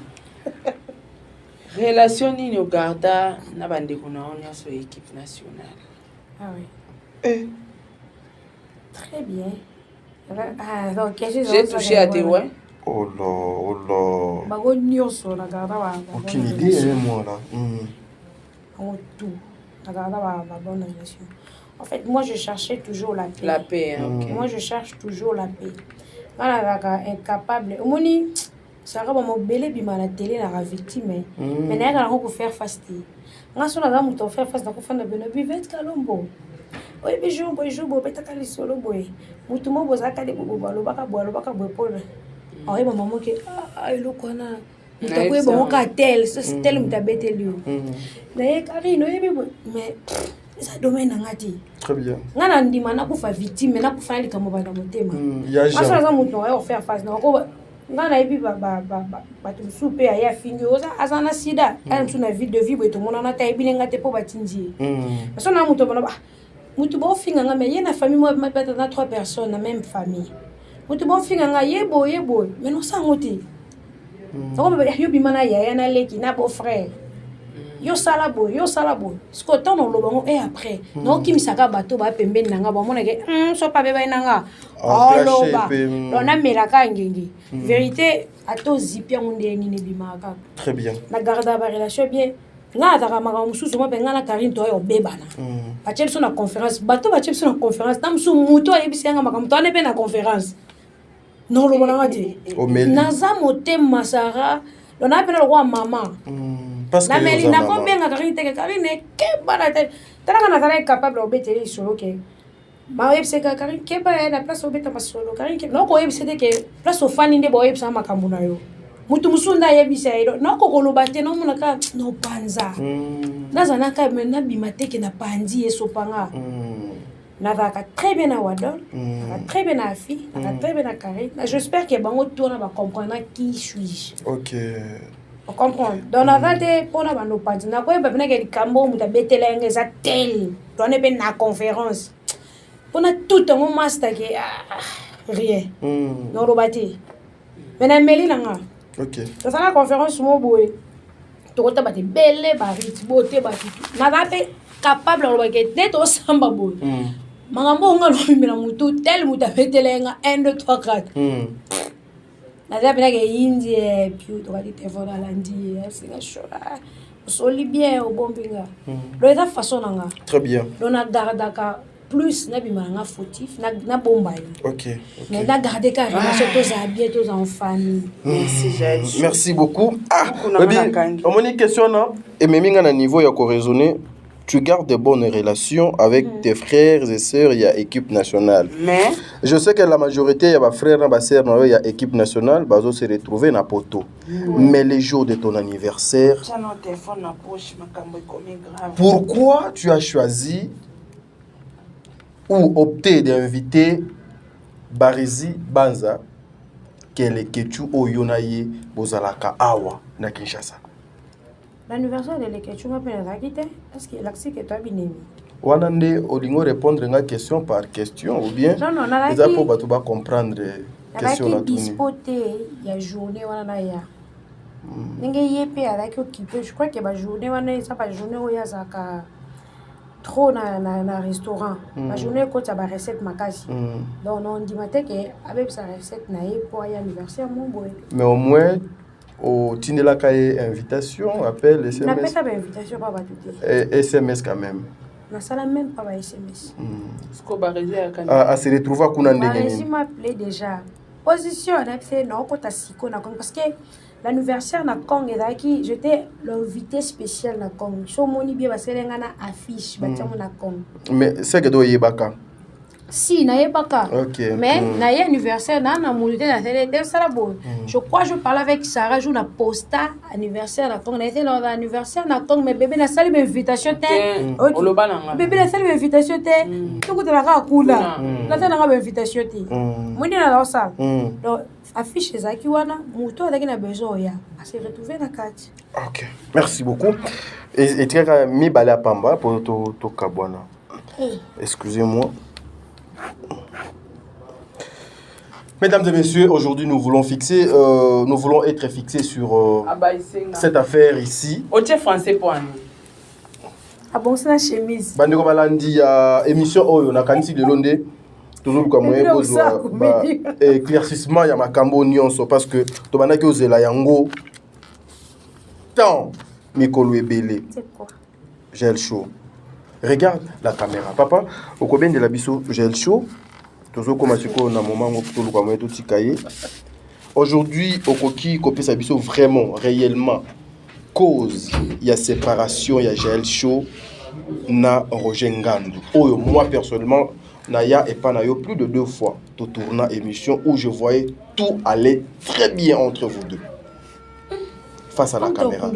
relation nini ogarda na bandeko na on ya so équipe nationale. Ah oui très bien. Ah donc j'ai touché à tes ouais. Oh là. Bago nyonso na garda ba aucune idée moi là. En tout na garda ba bonne relation. En fait, moi, je cherchais toujours la paix. La paix, ok. Moi, je cherche toujours la paix. Quand on est incapable, au moni, ça va me belé bima la télé la victime. Mais n'a rien pour faire face. Quand on a d'amour pour faire face, d'accord, faire de bonne vie, vite calombo. Oui, mais je bois, peut-être qu'elle est solo boy. Moutouma bozaka de bobo, lo baka paul. Ah oui, maman qui il est quoi na. Mutakuye bon ka tel, c'est tel mutabete lui. D'ailleurs, Karine, mais ça domaine ngati. Très bien. Ngana ndima na kufa victime na kufa ali kama bana motema. Ya ja. Asa za mutu wa faire face na ko ngana ibi ba tu souper ya fingi oza azana sida. Elle tuna vie de vivre tout monde na ta ibi ngate po batinji. Parce que na mutu bana ba mutu bo finga ngame yena famille moi peut-être na 3 personnes na même famille. Mutu bo finga nga yebo mais non ça ngoti. Donc yo bimana ya na leki na beau frère. Yo salabo ce que tant on le bon et après non qui misaka bato ba pembeni nanga ba mona ke so pa beba nanga oh loba on a melaka ngengi vérité ato zipia munde ni ne bimaka très bien na garda ba relation bien nga ta maka mususu mo benga na Karine to yo bebana ba chepso na conférence bato ba chepso na conférence tam su muto ayebisi nga maka muto ane pe na conférence non lo bona ngati naza motema Sara on a pe na roi maman parce que mais il n'a pas bien Karine ke bana te tala na tala capable obeteli solo ke ma yeb se Karine ke ba na place obeta pas solo Karine ke no ko yeb se ke place ofani nde bo yeb sa makambu na yo mutu musunda yebisa ilo no ko koloba te no mona ka no panza nazana ka mena bimate ke na pandi esopanga navaka très bien à Wadon, très bien à Fi, très bien à Karine. J'espère que bango tourna va comprendre qui je suis. OK. On comprend. Dans la vente pour na bano pandi na ko ba ke kambo muta betela ngeza tel. On est ben na conférence. On a tout un master qui rien. Non robati. Mena meli nanga. OK. Dans la conférence mo boy. To kota bati belle ba rit beauté ba tout. Na va pe capable de ke neto samba boy. Mangambo nga lomela mutu tel muta betelenga 1 2 3 4. Na za pena ke indie puis to va te vola landi c'est la chola. Soli bien au bon binga. Lo eza façon nanga. Très bien. On a gardaka plus na bimanga fautif na bomba. OK. Mais na garder ka relation tous habillés tous en famille. Merci Jaël. Merci beaucoup. Ah, baby, on m'a une question là et même à niveau ya ko raisonner. Tu gardes de bonnes relations avec tes frères et sœurs, il y a équipe nationale. Mais je sais que la majorité, il y a des frères et des sœurs, il y a équipe nationale, ils vont se retrouver dans poto. Mais les jours de ton anniversaire, pourquoi tu as choisi ou opté d'inviter Barizi Banza, qui est le Ketu Oyonaye Bozalaka Awa, na Kinshasa? L'anniversaire de l'Eketchou m'appelle Rakite. Est-ce que l'accès que tu as bien aimé? Wanande olingo répondre à question par question ou bien non les apôtres ba tuba comprendre question na tout. dispoté ya journée wana ya. Ninge yepe avec occupé, je crois que ba journée wana ça pas journée où ya zaka trop na restaurant. La journée quand ça ba recette makasi. Donc on dit matin que avec sa recette na pour anniversaire mon boy. Mais au moins au Tindela Kaye invitation, appel, SMS. n'a pas d'invitation, pas tout. SMS quand même. Na sala même pas SMS. Ce qu'on va réaliser à se retrouver à Kunandé. Je m'appelais déjà. Position, c'est non, quand parce que l'anniversaire na Kong et j'étais l'invité spécial na Kong. So moni bien parce que ngana affiche batiamo na Kong. Mais c'est que do yebaka. Si na yebaka. OK. Mais na anniversaire na molité na télé de ça bon. Je crois je parlais avec Sarah jour na posta anniversaire na Kong. Na été lors anniversaire na Kong mais bébé na sali invitation té. Bébé na sali invitation té. Tout ko la ka kula. Na tana ka invitation té. Moni na la salle. Donc affiche ezaki wana moto adaki na besoin ya a se retrouver na kati. OK. Merci beaucoup. Et tu as mis balé à Pamba pour to kabwana. Excusez-moi. Mesdames et messieurs, aujourd'hui nous voulons être fixés sur cette affaire ici. Au français pour nous. Ah bon, c'est la chemise. Bandeko balandi ya émission oyo na kanisi de Londé. Toujours comme moi éclaircissement ya makambo nyonso parce que to banaki ozela yango tant mikolo ebele. C'est quoi? Gel chaud. Regarde la caméra. Papa, au combien de la biso gel chaud. Toujours comme asiko na moment où tout le monde tout tikaye. Aujourd'hui, au coquille copie sa biso vraiment réellement cause il y a séparation, il y a gel chaud na Roger Ngandu. Oh, moi personnellement Naya et pas Nayo plus de 2 fois tout tournant émission où je voyais tout aller très bien entre vous deux. Face à la caméra.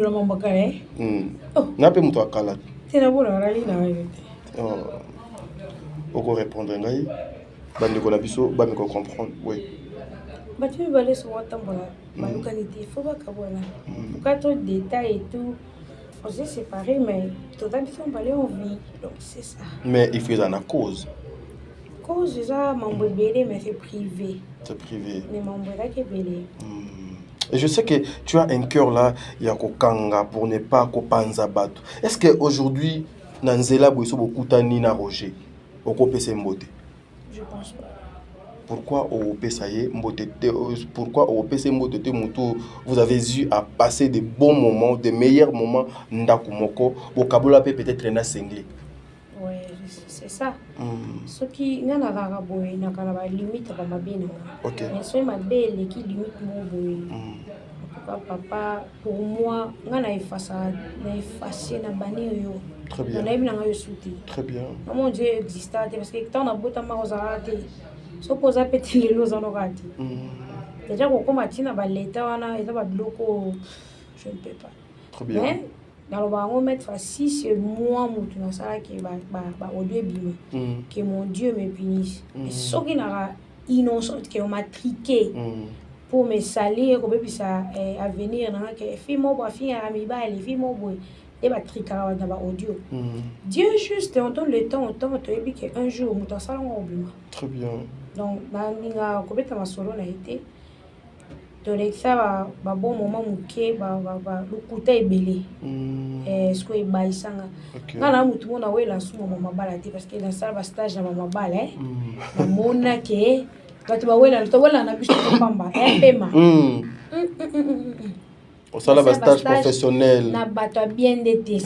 N'a pas mouton kala. C'est la bonne rallye na. Oko répondre ngai. Bandeko na biso ba me comprendre. Oui. Bah tu vas aller sur Watambola. Ma localité, il faut pas kabona. Pourquoi trop de détails et tout. On s'est séparés mais tout à on va aller en vie. Donc c'est ça. Mais il faut en cause. Cause déjà mon bébé mais c'est privé. C'est privé. Mais mon bébé qui est belé. Et je sais que tu as un cœur là, Yakokanga, pour ne pas kopanza bato. Est-ce qu'aujourd'hui, Nanzela Boiso Bokutani na Roger, Okopese Mbote? Je pense pas. Pourquoi au PSAE pourquoi au PC Mbote Moutou vous avez eu à passer de bons moments, de meilleurs moments Ndakumoko, au Kabola peut-être un singlé? Oui, c'est ça. Ce qui n'a pas de limite à ma bien. Ok. Mais c'est ma belle qui limite mon boy. Papa, pour moi, on a effacé na banir yo. Très bien. On a bien eu souti. Très bien. Mon Dieu existe parce que tant on a beau ta marozarate. So posa petit les lots en orati. Déjà qu'on commence à l'état on a été loko je ne peux pas. Très bien. Mais dans le baron mettre facile c'est moi mutu na sala qui ba au début que mon Dieu me punisse. Et ce qui n'a innocent que on m'a triqué. Pour me salir comme puis ça à venir dans que fille mon bois fille ami ba les filles mon bois et ba tricara dans ba audio. Dieu juste on donne le temps tu et puis qu'un jour mutu sala on oublie. Très bien. Donc na complètement solo na été donc ça va bon moment muké ba lokuta ebele ce que baisanga ngana mutu mona wela sumo mama balati parce que la salle va stage na mama bala na mona ke batu ba wela na biso pamba pema au sala va stage professionnel na batu bien d'été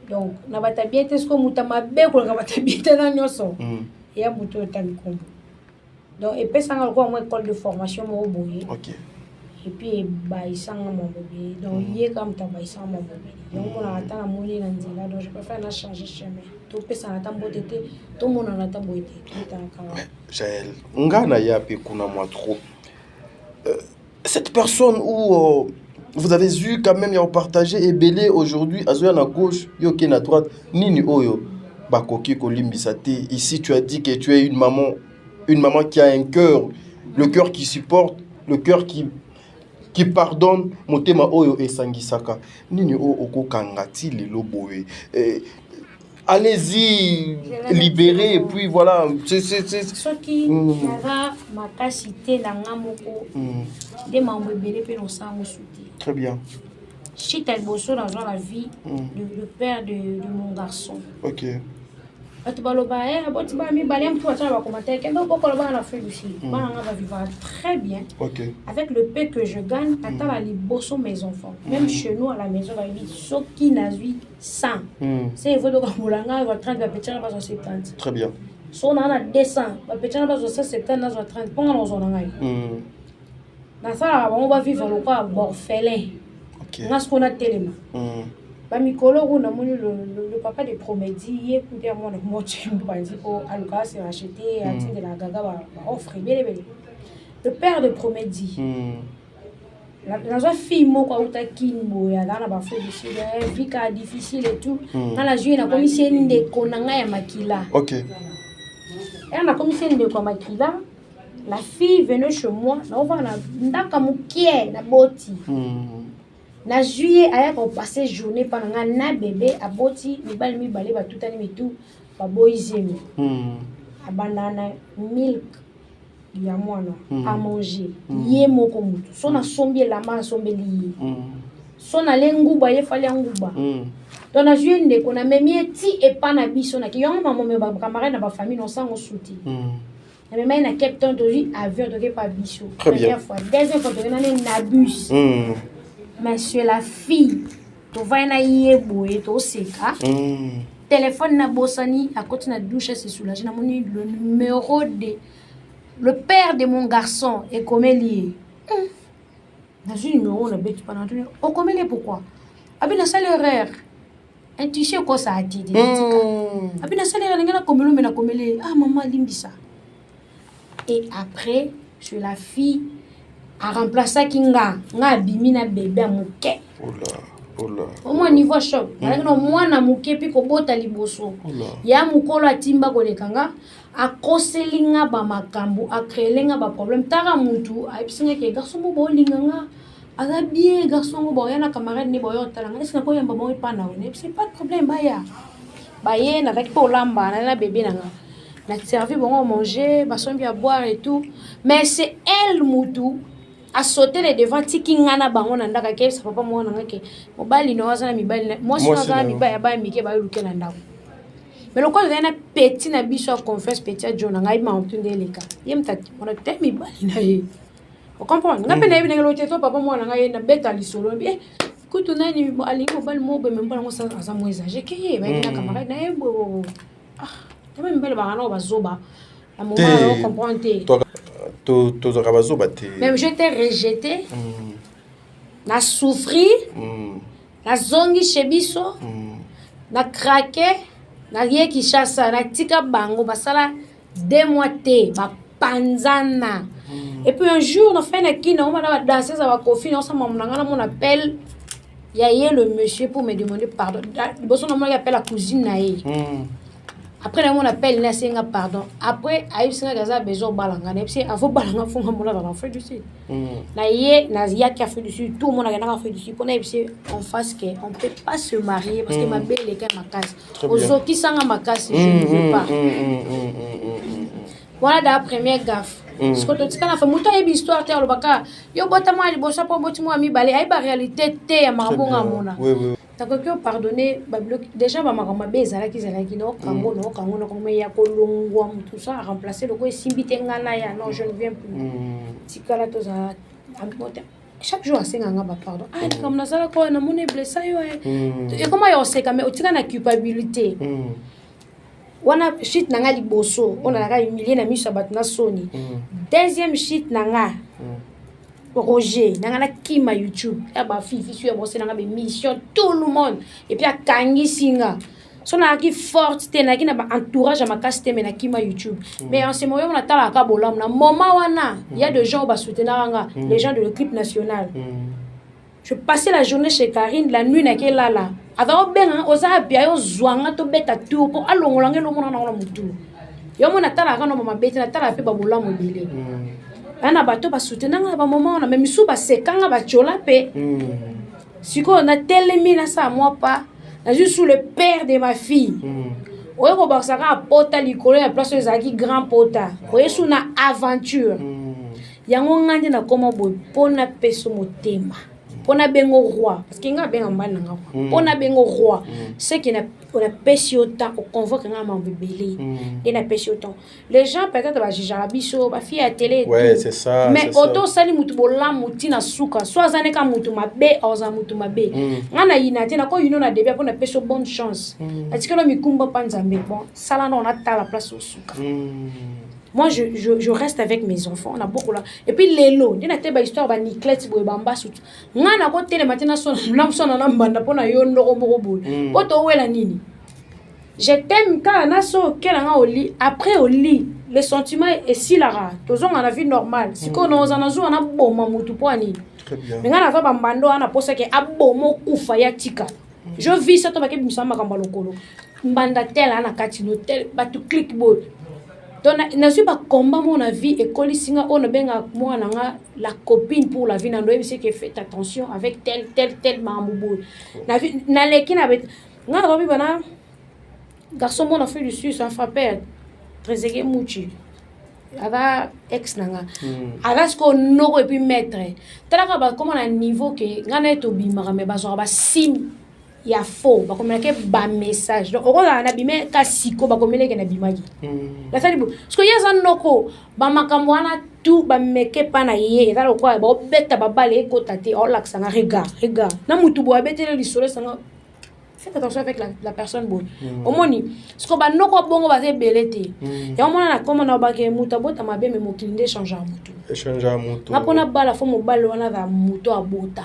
donc na batu bien d'été ce que muta mabe ko na batu bien d'été na nyoso et à mutu tamikombo. Donc, et puis, ça a encore une école de formation, mon bébé. Ok. Et puis, il s'en mon bébé. Donc, il est comme ça, il s'en mon bébé. Donc, on attend la monnaie dans là. Donc, je préfère la changer chemin. Tout le monde attend beauté, tout le monde attend beauté. Jaël, ngana ya pe kuna moi trop. Cette personne où vous avez eu quand même, il y a partagé et belé aujourd'hui, à à gauche, yoke à droite, nini oyo, bakoki kolimbisate. Ici, tu as dit que tu es une maman qui a un cœur, le cœur qui supporte, le cœur qui pardonne. Motema oyo et sangisaka. Nini o oko kangati lelo boye. Allez-y, libérez et puis voilà. Ce qui n'a ma capacité d'angamoko des membres belé pe no sango souti. Très bien. Si tu as bossé dans la vie, le père de mon garçon. Ok. bato baloba aboti ba mibale mtu atala ba commentaire kendo bokolo ba na fait aussi bana nga vivre très bien avec le peu que je gagne atala liboso mes enfants même chez nous à la maison ba dit soki nazui 100 c'est il faut donc molanga va 30 va petit na ba 70 très bien so on a 200 ba petit na ba 70 na 30 ponga na zona ngai na ça on va vivre le quoi orphelin na ce qu'on a tellement ba mikolo kuna moni le papa de Promédie écoutez à moi moi tu me dis pour aluka c'est acheté à titre de la gaga ba offre belle le père de Promédie la fille moko uta kinbo ya na ba fo difficile vika difficile et tout na la juin na commission de konanga ya makila elle na commission de kwa makila la fille venait chez moi na on va na ndaka mukie na boti na juillet aya ko passer journée pendant na bébé aboti mibali ba tutani mitu ba boizemi abandana milk ya mwana à manger ye moko mutu so na sombi la ma sombeli so na lengu ba ye fali nguba donc na juillet ndeko na memi ti e pa na biso na ki yonga maman me ba camarade na ba famille non sango souti na memi na captain doji avion de pas biso première fois deuxième fois de na bus monsieur la fille to va na yeboye to seka téléphone na bosani à côté na douche c'est soulagé na moni le numéro de le père de mon garçon est comme lié dans un numéro na bête pendant tout o comme lié pourquoi abina salaire intuition ko ça a dit abina salaire ngana comme le na comme lié ah maman limbisa et après je la fille a remplacé kinga nga bimina bébé muke au moins niveau shop na mwana muke pi ko bota liboso ya mukolo atimba ko lekanga a koselinga ba makambu a créelinga ba problème tara mutu a bisinga ke garçon bo linganga ala bien garçon bo yana camarade ni bo yo talanga est-ce que ko yamba bo pa na one c'est pas de problème ba ye na avec polamba na bébé nanga na servi bon manger ba sombi à boire et tout mais c'est elle mutu a sauté les devant tikingana bango na ndaka ke sa papa mwana ngake mobali no wazana mibali moi si wazana mibali ba mike ba luke na ndako mais le quoi na petit na biso confesse petit a John ngai ma ontunde leka yemtati mona te mibali na ye o comprendre ngape na ibine lo teto papa mwana ngai na beta lisolo bi kutu nani alingo bal mo be memba ngo sa za mo exagé ke ye ba ina camarade na ye bo ah te mibali ba ngana ba zoba la moment on comprendre même j'étais rejeté na souffrir na zongi chebiso na craqué na ye Kinshasa na tika bango basala 2 mois te ba panzana et puis un jour na fin na kina on va danser ça va confiner on s'en na mon appel ya ye le monsieur pour me demander pardon bosso na moi appelle la cousine na ye après on appelle na senga pardon après ayi senga gaza besoin balanga na puis avant balanga fonga mola va faire du sud na ye na ya qui a fait du sud tout le monde a fait du sud pour na puis en face que on peut pas se marier parce que ma belle est quand ma casse ozoki sanga ma casse je ne veux pas voilà la première gaffe ce que tu kana fa muta e histoire te alobaka yo bota moi libosa po boti moi mi balé ay ba réalité te ya mabonga mona tako que pardonner déjà ba makama bezala ki no kango no comme ya kolongwa tout ça remplacer le ko simbite ngana ya non je ne viens plus tikala to za chaque jour c'est nganga ba pardon ah comme na sala ko na mone blessa yo et comment yo c'est quand même otika na culpabilité wana shit nanga liboso on a ka humilier na miso batna soni deuxième shit nanga Roger nanga kima YouTube ya ba fifi sur bosse nanga be mission tout le monde et puis a kangi singa so na ki forte te na ki na ba entourage ma caste me na kima YouTube mais en ce moment on a tala ka bolam na moment wana il y a des gens ba soutenir nga les gens de l'équipe nationale je passais la journée chez Karine la nuit na ke là avant ben oza bia yo zwanga to beta tout pour alongola ngelo mona na mutu yo mona tala ka no mama beta na tala pe ba bolam bele ana bato ba soutenir nga ba moment na même sou ba sekanga ba chola pe siko na telemi na sa moi pas na juste sous le père de ma fille oyo ko ba saka pota likolo ya place ezaki grand pota oyo sous na aventure yango ngandi na koma boy pona peso motema Pour na bengo roi, parce qu'il y a bien un ban nanga. Pour na bengo roi, c'est qu'il on a pêché autant, on convoque un homme bébé. Il a pêché autant. Les gens peut-être va juger la biso, va faire à télé. Ouais, c'est ça. Mais autant sali mutu bola muti na suka, soit zane ka mutu mabe, oza mutu mabe. Ngana ina tena ko yuno na debia pour na pêcher bonne chance. Est-ce que le mikumba panzambe bon, sala na on a ta la place au suka. Moi, je reste avec mes enfants. On a beaucoup là. Et puis, les lots. Il y a une histoire de Niclet, de Bamba. On a côté les matins, on a banda pour na yon no robo. Oto la nini. Je t'aime quand on a so qu'elle au lit. Après au lit, le sentiment est si lara. Tous on a la vie normale. Si qu'on a on a bon mamoutou pour ani. Très bien. Mais on a fait bambando, on a posé que abomo kufa ya tika. Je vis ça to ba ke bisama kambalo kolo. Mbanda tel ana katino tel ba tu click boy. Donc, je suis pas combat mon avis et quand on a bien moi la copine pour la vie, on c'est que fait attention avec tel mamou. La vie, na leki na bet, na robi bana garçon mon a fait du sus, un frappé très égé mouchi. Aga ex nanga. Aga ce qu'on n'aurait pu mettre. Tala ba comment un niveau que ngana to bimara me bazo ba sim. Il y a faux, bah comme que bas message. Donc on a abîmé kasiko, bah comme que na bimagi. La ça dit parce que y a un noko, bah makamwana tout bah meke pana yé, ça le quoi, bah bête bah balé côté, oh là que ça na regard. Na mutu bo abete le soleil ça na. Faites attention avec la personne bonne. Au moins ni, parce que bah noko bongo bah c'est belete. Et au moins na comme na ba ke muta bota ma bien mais mon client échange à mutu. Échange à mutu. Na pona bala faut mo balo na va mutu à bota.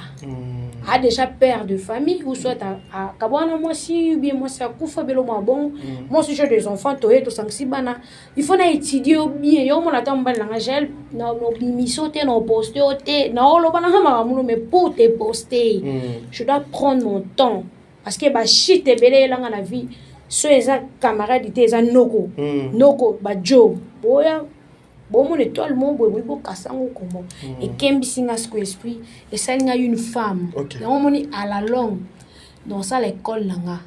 A déjà père de famille ou soit à kabwana moi si ou bien moi c'est à kufa belo moi bon moi si j'ai des enfants toé to sanksi bana il faut na étudier bien yo mon attend bana na gel na no bimiso te no poster te na olo bana ma muno mais pour te poster je dois prendre mon temps parce que ba shit belé là na vie so eza camarade te eza noko ba job boya bon mon étoile mon boy bo kasango comment et kembisinga ce esprit et ça il y a une femme donc on est à la longue dans ça l'école langa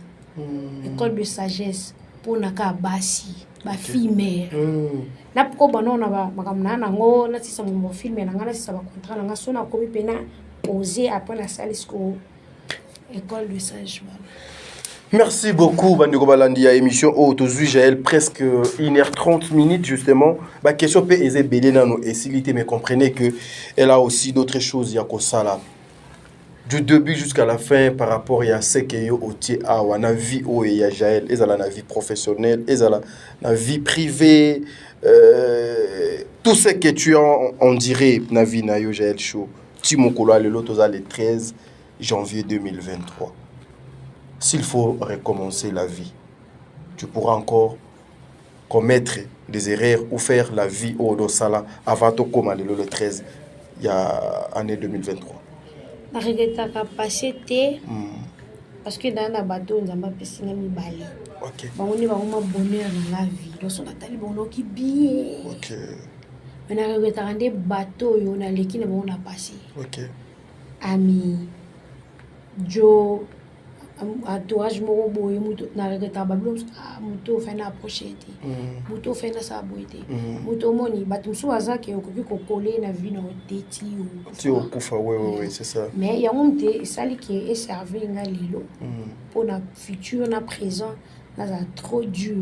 école de sagesse pour naka basi ba fille mère na poko bana na ba makamna na ngo na tisa mo film na ngana tisa ba contrat na ngaso na komi pena poser après la salle school école de sagesse. Merci beaucoup, Bandeko Balandi, à émission aujourd'hui, Jaël, presque 1h30 justement. Ma question peut aiser Bélé dans nos essilités, mais comprenez qu'elle a aussi d'autres choses, il y a que ça là. Du début jusqu'à la fin, par rapport à ce qu'il y a au Tier A, ou à la vie où il y a Jaël, et à la vie professionnelle, et à la vie privée, tout ce que tu as, on dirait, na vie na yo Jaël Show. Timokolo, le 13 janvier 2023. S'il faut recommencer la vie, tu pourras encore commettre des erreurs ou faire la vie au Dosala avant de commencer le 13, il y a année 2023. Je regrette la capacité parce que dans la bateau, nous avons pas pu nous balayer. Ok. On est vraiment bonheur dans la vie. Donc on a tellement bonheur qui bien. Ok. On a regretté des bateaux, on a l'équipe, on a passé. Ok. Ami, Joe. Entourage moro boye muto na regata bablo muto fait na approcher muto fait na saboité muto moni batumsu azake okoki kokoler na vie na teti ou tu okufa ouais c'est ça mais il y a un té sali qui est servi nga lilo pour na futur na présent na ça trop dur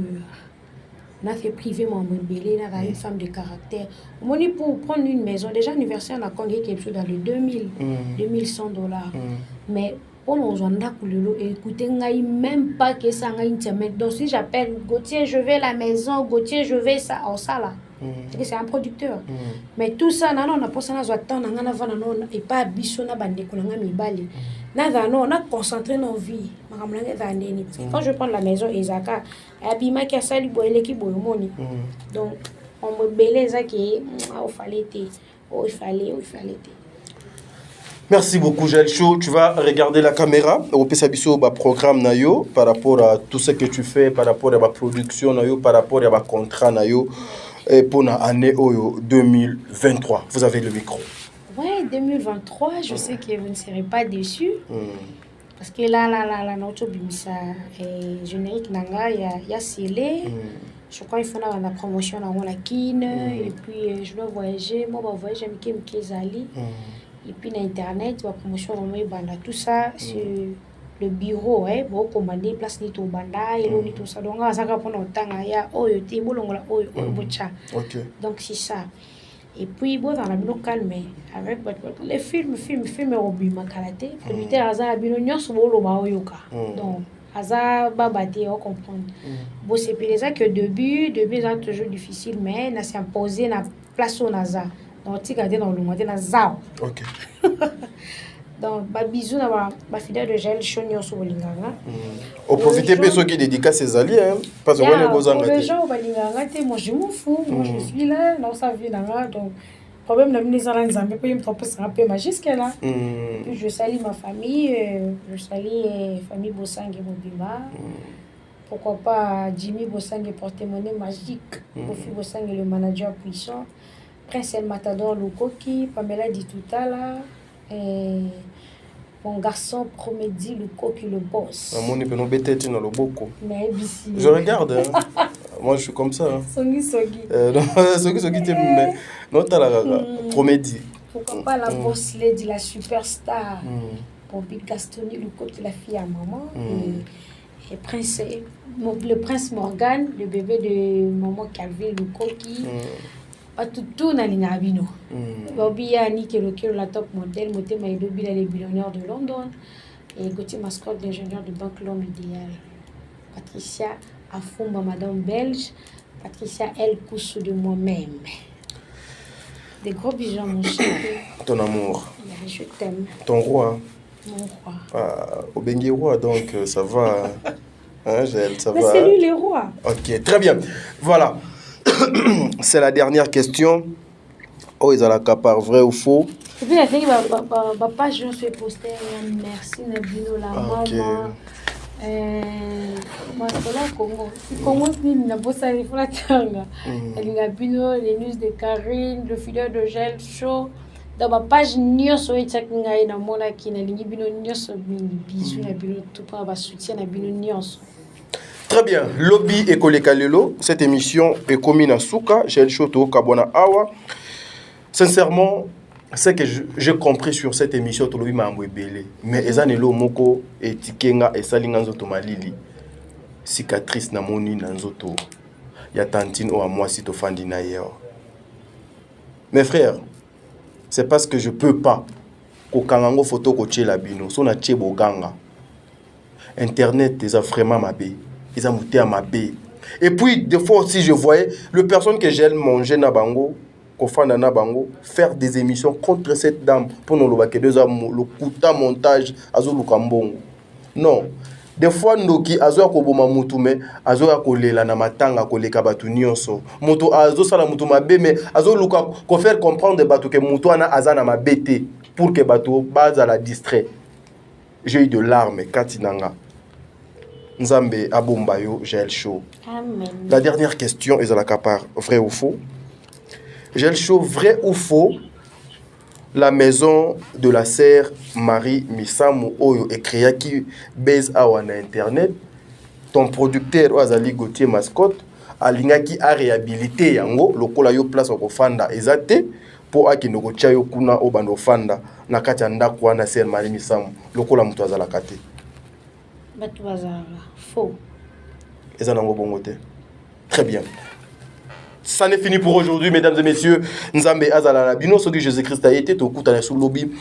na fait privé mon belé na une femme de caractère moni pour prendre une maison déjà anniversaire na Congo quelque chose dans le 2100 $, mais on a écoutez, même pas que ça a une semaine. Donc si j'appelle Gauthier, je vais à la maison, Gauthier, je vais ça, en ça là. C'est un producteur. Mais tout ça, on a pas ça, on a et pas bisona bande qu'on a mis balé. On a concentré nos vies. Quand je prends la maison, Isaka, Abima qui a sali boy l'équipe boy moni. Donc on me belé ça qui il fallait. Merci beaucoup, Jaël Show. Tu vas regarder la caméra. Au PSABISO, programme Nayo, par rapport à tout ce que tu fais, par rapport à la production Nayo, par rapport à la contrat Nayo, pour l'année 2023. Vous avez le micro. Ouais, 2023, je sais que vous ne serez pas déçus. Parce que là, notre bimisa, générique Nanga, il y a scellé. Je crois qu'il faut la promotion dans la Kine. Et puis, je dois voyager. Moi, je vais voyager avec Mkezali. Et puis, dans Internet, la promotion, tout ça, sur le bureau, bon, commander, place ni tout banda, et tout ça. Donc, ça va prendre temps, il y a, donc, c'est ça. Et puis, bon, dans la bino calme, avec les films, au bima karaté, producteur, Aza, la bino, nyon, souvent, le maoyoka. Donc, Aza, babate, on comprend. Bon, c'est déjà que début, c'est toujours difficile, mais, on s'est imposé, la place au Naza. Donc, tu regardes dans le monde, dans Zao. Ok. Donc, bisous, ma fidèle de gel, chognon sur Bolinganga. Au profiter de ceux qui dédicacent ses alliés, hein. Parce que pour les gens au Bolinganga, moi je m'en fous. Moi je suis là, dans sa vie là. Donc, problème de venir dans les amis, puis me tromper, c'est un peu magique là. Puis je salue ma famille, je salue famille Bossang et Mobima. Pourquoi pas Jimmy Bossang et porte-monnaie magique. Kofi Bossang et le manager puissant. Prince El Matador Lukoki, Pamela Ditutala, et mon garçon Promedi Lukoki le boss. Je regarde, hein. Moi je suis comme ça. Hein. Songi. Songi, non, t'as la Promedi. Pourquoi pas la boss lady, la superstar. Bobby Gastoni Lukoki, la fille à maman. Et prince, le prince Morgan, le bébé de maman Calvin Lukoki. Tout na linga bino. Bobby Yannick et la top modèle, Motema Edobi les billionnaires de London et Gauthier mascotte d'ingénieur de banque l'homme idéal. Patricia Afumba madame belge, Patricia El Koussou de moi-même. Des gros bisous mon chéri. Ton amour. Je t'aime. Ton roi. Mon roi. Ah, au Bengue roi donc ça va. Hein, ça mais va. c'est lui le roi. Ok, très bien. Voilà. C'est la dernière question. Oh, ils ont la capare, vrai ou faux? Et puis, la page, je suis posté. Merci, Nabino, la maman. Moi, c'est là, Congo. Congo, c'est une bosse à la tanga. Nabino, les news de Karine, le fidèle de Gel Show. Dans ma page, Nios, sur Etchakina, et dans mon aki, Nabino, Nios, bisous, Nabino, tout pas, va soutien, Nabino, Nios. Très bien. Lobby École Kalelo, cette émission est commune à Souka, Gel Shoto, Kabona Awa. Sincèrement, ce que j'ai compris sur cette émission, tout le monde m'a embêté. Mais Ezanelo Moko et Tikenga et Salinganzoto Malili, cicatrice na moni nanzoto, ya tantine ou à moi si to fandi na yeo. Mes frères, c'est parce que je peux pas. Ko kangango photo ko tche la bino, so na tche boganga. Internet, ils ont vraiment ma bé. Ils ont monté à ma baie. Et puis, des fois aussi, je voyais le personne que j'aime manger na bango, Kofana na bango, faire des émissions contre cette dame pour nous le kuta montage, azo lukambongo. Non. Des fois, Noki, azo akoboma mutu me, azo akolela na matanga koleka batu nyonso. Mutu azo sala mutu mabe me, azo luka ko faire comprendre batu que mutu ana azana mabete pour que batu baza la distrait. J'ai eu de larmes, Katinanga. Nzambe Abombayo, Gel Show. Amen. La dernière question est à la capare, vrai ou faux? Gel Show, vrai ou faux? La maison de la sœur Marie Misamu Oyo écrit qui baise à internet. Ton producteur Oazali Gauthier mascotte alinga qui a réhabilité yango lokola yo place au fanda ezate pour akinoko chayo kuna obando fanda na kati ya ndako wana sœur Marie Misamu lokola mutu azala kate. Batu bazala faux. Ezanango bongote. Très bien. Ça n'est fini pour aujourd'hui, mesdames et messieurs. Nzambe Azala Bino, ce que Jésus-Christ a été, au coup sous lobby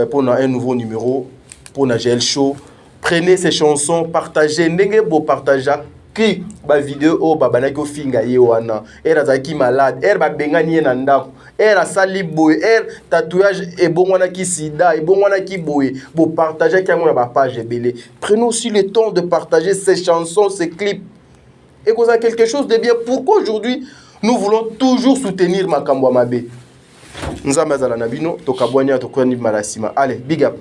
pour un nouveau numéro, pour un Gel Show. Prenez ces chansons, partagez, n'engagez pas partager. Qui ba vidéo o babana ko finga yewana era zaki malade era ba bengani na ndako era sali boy era tatouage et bon wana ki sida et bon wana ki boy bo partager ki ngona ba page belé. Prenons aussi le temps de partager ces chansons, ces clips. Et qu'on a quelque chose de bien. Pourquoi aujourd'hui nous voulons toujours soutenir Makambo Mabe? Nzamba zala nabino to kabwanya to kwani malasima. Allez, big up.